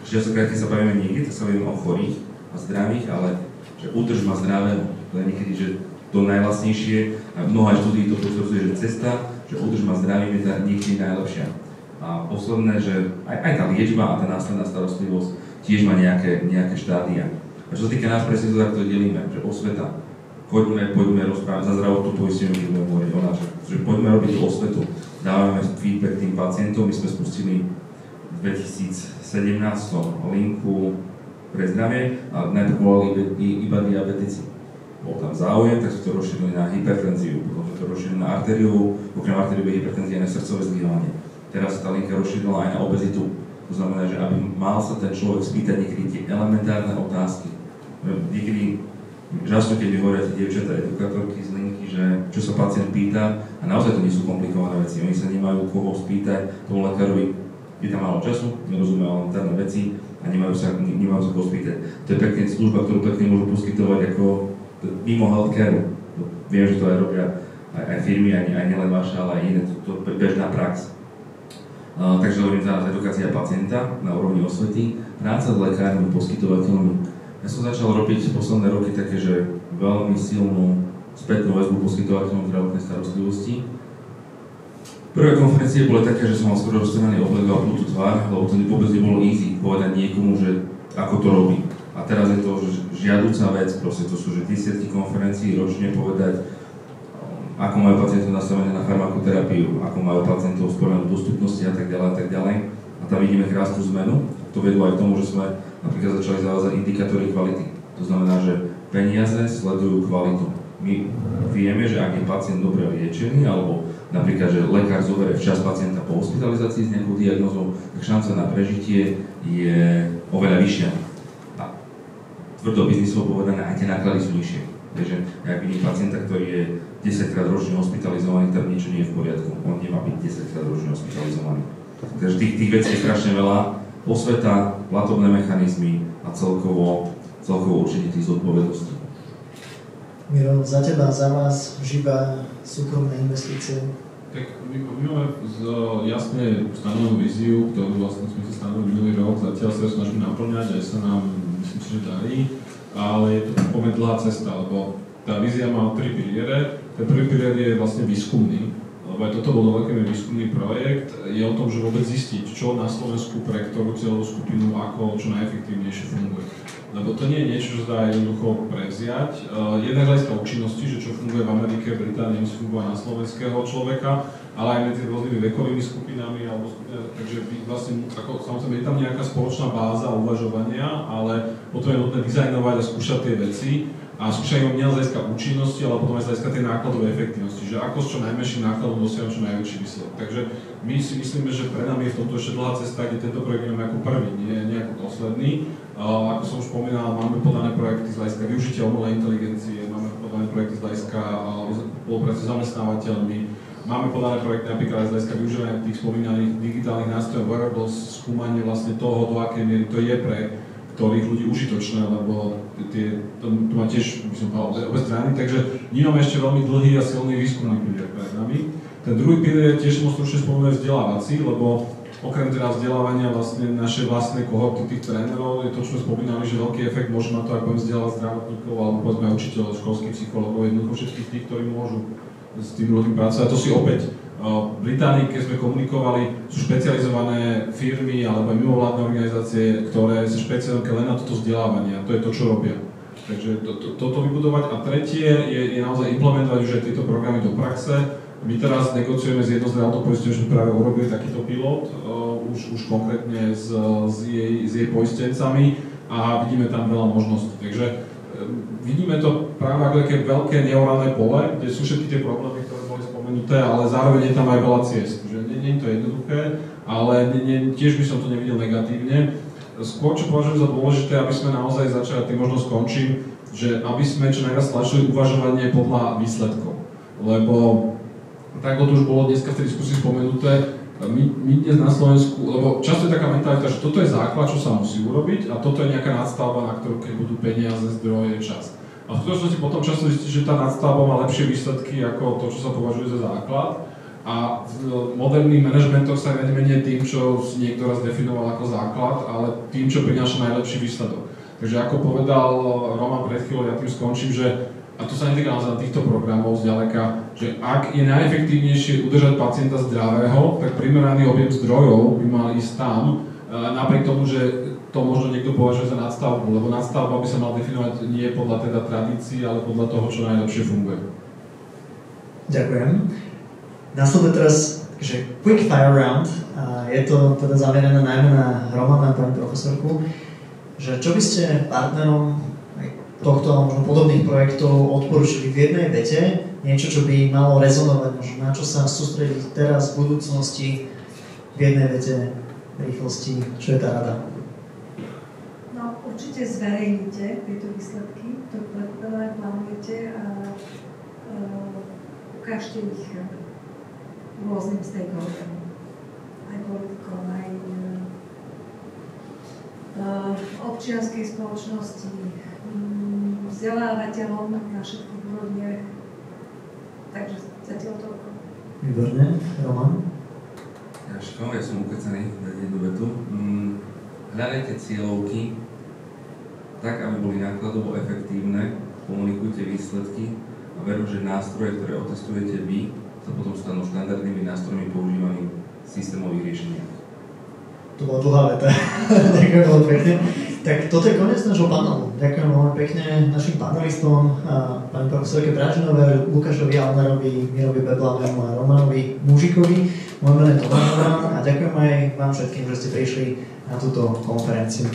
Častokrát, keď sa bavíme niekde, tak sa bavíme o chorých a zdravých, ale že udrž ma zdravého. To je niekedy, že to najvlastnejšie, a mnohé štúdií to potvrdzuje, že cesta, že udrž ma zdravým je tá niekedy najlepšia. A posledné, že aj tá liečba a tá následná starostlivosť tiež má nejaké štádia. A čo sa týka nás, presne to takto delíme, že osveta. Poďme rozprávať za zdravotnú poistenie, keď budeme hovoriť o nás, že poďme robiť osvetu. Dávame feedback tým pacientom, my sme spustili v 2017 linku pre zdravie a najprv volali iba diabetici. Bol tam záujem, tak sme to rozšírili na hypertenziu, potom sme to rozšírili na artériu, okrem artériovej hypertenzie aj na srdcové zlyhanie. Teraz sa tá linka rozšírila aj na obezitu. To znamená, že aby mal sa ten človek spýtať niekedy tie elementárne otázky. Niekedy žasnú, keď mi hovoria tie dievčatá edukátorky z linky, že čo sa pacient pýta, a naozaj to nie sú komplikované veci. Oni sa nemajú koho spýtať, tomu lekárovi je tam málo času, nerozumie elementárne veci a nemajú sa koho spýtať. To je pekne služba, ktorú pekne môžu poskytovať ako mimo healthcare. Viem, že to aj robia aj firmy, aj nielen vaša, ale aj iné, to je bežná prax. Takže hovorím za nás edukácia pacienta na úrovni osvety, práca s lekármi, poskytovateľmi. Ja som začal robiť posledné roky také, že veľmi silnú spätnú väzbu poskytovateľom zdravotnej starostlivosti. Prvé konferencie boli také, že som mal skoro roztrhaný oblek a plútu tvár, lebo to vôbec nebolo easy povedať niekomu, že ako to robí. A teraz je to žiaduca vec, proste to sú že desiatky konferencií ročne povedať, ako majú pacientov nastavené na farmakoterapiu, ako majú pacientov spojenú dostupnosti a tak ďalej. A tam vidíme krásnu zmenu. To vedlo aj k tomu, že sme napríklad začali zavádzať indikátory kvality. To znamená, že peniaze sledujú kvalitu. My vieme, že ak je pacient dobre liečený, alebo napríklad, že lekár zoberie včas pacienta po hospitalizácii s nejakou diagnózou, tak šanca na prežitie je oveľa vyššia. A tvrdo biznisovo povedané, aj tie náklady sú nižšie. Takže ak vidím pacienta, ktorý je 10-krát ročne hospitalizovaný, tam niečo nie je v poriadku. On nemá byť 10-krát ročne hospitalizovaný. Takže tých vecí je strašne veľa. Osveta, platobné mechanizmy a celkovo určite tých zodpovedností. Miro, za teba, za vás živé súkromné investície? Tak my máme jasne stanovenú víziu, ktorú vlastne sme si stanovili minulý rok, zatiaľ sa ju snažíme naplňať, aj sa nám, myslím si, že darí, ale je to pomerne dlhá cesta, lebo tá vízia má 3 piliere. Ten prvý pilier je vlastne výskumný, lebo aj toto bol do veľkej miery výskumný projekt, je o tom, že vôbec zistiť, čo na Slovensku pre ktorú cieľovú skupinu ako čo najefektívnejšie funguje. Lebo to nie je niečo, čo sa dá jednoducho prevziať. Jednak z hľadiska účinnosti, že čo funguje v Amerike, Británii, musí fungovať na slovenského človeka, ale aj medzi rôznymi vekovými skupinami alebo skupinami, takže vlastne, ako, samozrejme je tam nejaká spoločná báza uvažovania, ale potom je nutné dizajnovať a skúšať tie veci. A skúšajú vám nielen z hľadiska účinnosti, ale potom aj z hľadiska tej nákladovej efektivnosti, že ako s čo najmenším nákladom dosiahnuť čo najväčší výsledok. Takže my si myslíme, že pre nami je v tomto ešte dlhá cesta, kde tento projekt máme ako prvý, nie ako posledný. Ako som už spomínal, máme podané projekty z hľadiska využitia umelej inteligencie, máme podané projekty z hľadiska spolupráce s zamestnávateľmi, máme podané projekty napríklad aj z hľadiska využívania tých spomínaných digitálnych nástrojov, wearables, skúmanie vlastne toho, do akej miery to je pre ktorých ľudí užitočné, lebo to má tiež, by som povedal, obe strany, takže nemáme ešte veľmi dlhý a silný výskumný pilier pred nami. Ten druhý pilier tiež som stručne spomenul vzdelávací, lebo okrem teda vzdelávania vlastne naše vlastné kohorty tých trénerov je to, čo sme spomínali, že veľký efekt môže mať to aj poviem vzdelávať zdravotníkov alebo povedzme aj učiteľov, školských psychológov, jednoducho všetkých tých, ktorí môžu s tým ľuďmi pracovať. To si opäť v Británii, keď sme komunikovali, sú špecializované firmy alebo aj mimovládne organizácie, ktoré sa špecializujú len na toto vzdelávanie a to je to, čo robia. Takže toto vybudovať. A tretie je naozaj implementovať už aj tieto programy do praxe. My teraz negociujeme s jednou zdravotnou poisťovňou, že práve urobili takýto pilot, už konkrétne s jej poistencami a vidíme tam veľa možností. Takže vidíme to práve ako také veľké neurálne pole, kde sú všetky tie problémy, ktoré boli spomenuté, ale zároveň je tam aj veľa ciest. Že nie je to jednoduché, ale tiež by som to nevidel negatívne. Skôr, čo považujem za dôležité, aby sme naozaj začali, tým možno skončím, že aby sme čo najviac tlačili uvažovanie podľa výsledkov. Lebo, tak to už bolo dneska v tej diskusii spomenuté, my dnes na Slovensku, lebo často je taká mentalita, že toto je základ, čo sa musí urobiť a toto je nejaká nadstavba, na ktorú keď budú peniaze, zdroje, čas. A v skutočnosti potom často zistíte, že tá nadstavba má lepšie výsledky ako to, čo sa považuje za základ. A v moderných manažmentoch sa vedeme nie tým, čo niekto raz definoval ako základ, ale tým, čo prináša najlepší výsledok. Takže ako povedal Roman pred chvíľou, ja tým skončím, že, a to sa netýka naozaj týchto programov zďaleka, že ak je najefektívnejšie udržať pacienta zdravého, tak primeraný objem zdrojov by mal ísť tam, napriek tomu, že to možno niekto považuje za nadstavbu, lebo nadstavba by sa mal definovať nie podľa teda tradícií, ale podľa toho, čo najlepšie funguje. Ďakujem. Nasleduje teraz quick fire round. Je to teda zamerané najmä na Romana a pani profesorku. Že čo by ste partnerom tohto a možno podobných projektov odporúčili v jednej vete, niečo, čo by malo rezonovať, možno na čo sa sústrediť teraz v budúcnosti v jednej vete, rýchlosti, čo je tá rada? No určite zverejnite tieto výsledky, to predpokladajú, plánujete a ukážte ich rôznym stakeholderom, aj politikom, aj občianskej spoločnosti, vzdelávateľom na všetkých úrovniach. Takže zatiaľ toľko. Výborne. Roman? Ja som ukecaný dať jednu vetu. Hľadajte cieľovky tak, aby boli nákladovo efektívne, komunikujte výsledky a veru, že nástroje, ktoré otestujete vy, sa potom stanú štandardnými nástrojmi používaných systémových riešení. To bola dlhá veta. Ďakujem veľmi pekne. Tak toto je koniec nášho panelu. Ďakujem veľmi pekne našim panelistom, pani profesorke Brážinovej, Lukášovi Alnerovi, Mirovi Beblavému a Romanovi Mužikovi. Moje meno je Tomáš a ďakujem aj vám všetkým, že ste prišli na túto konferenciu.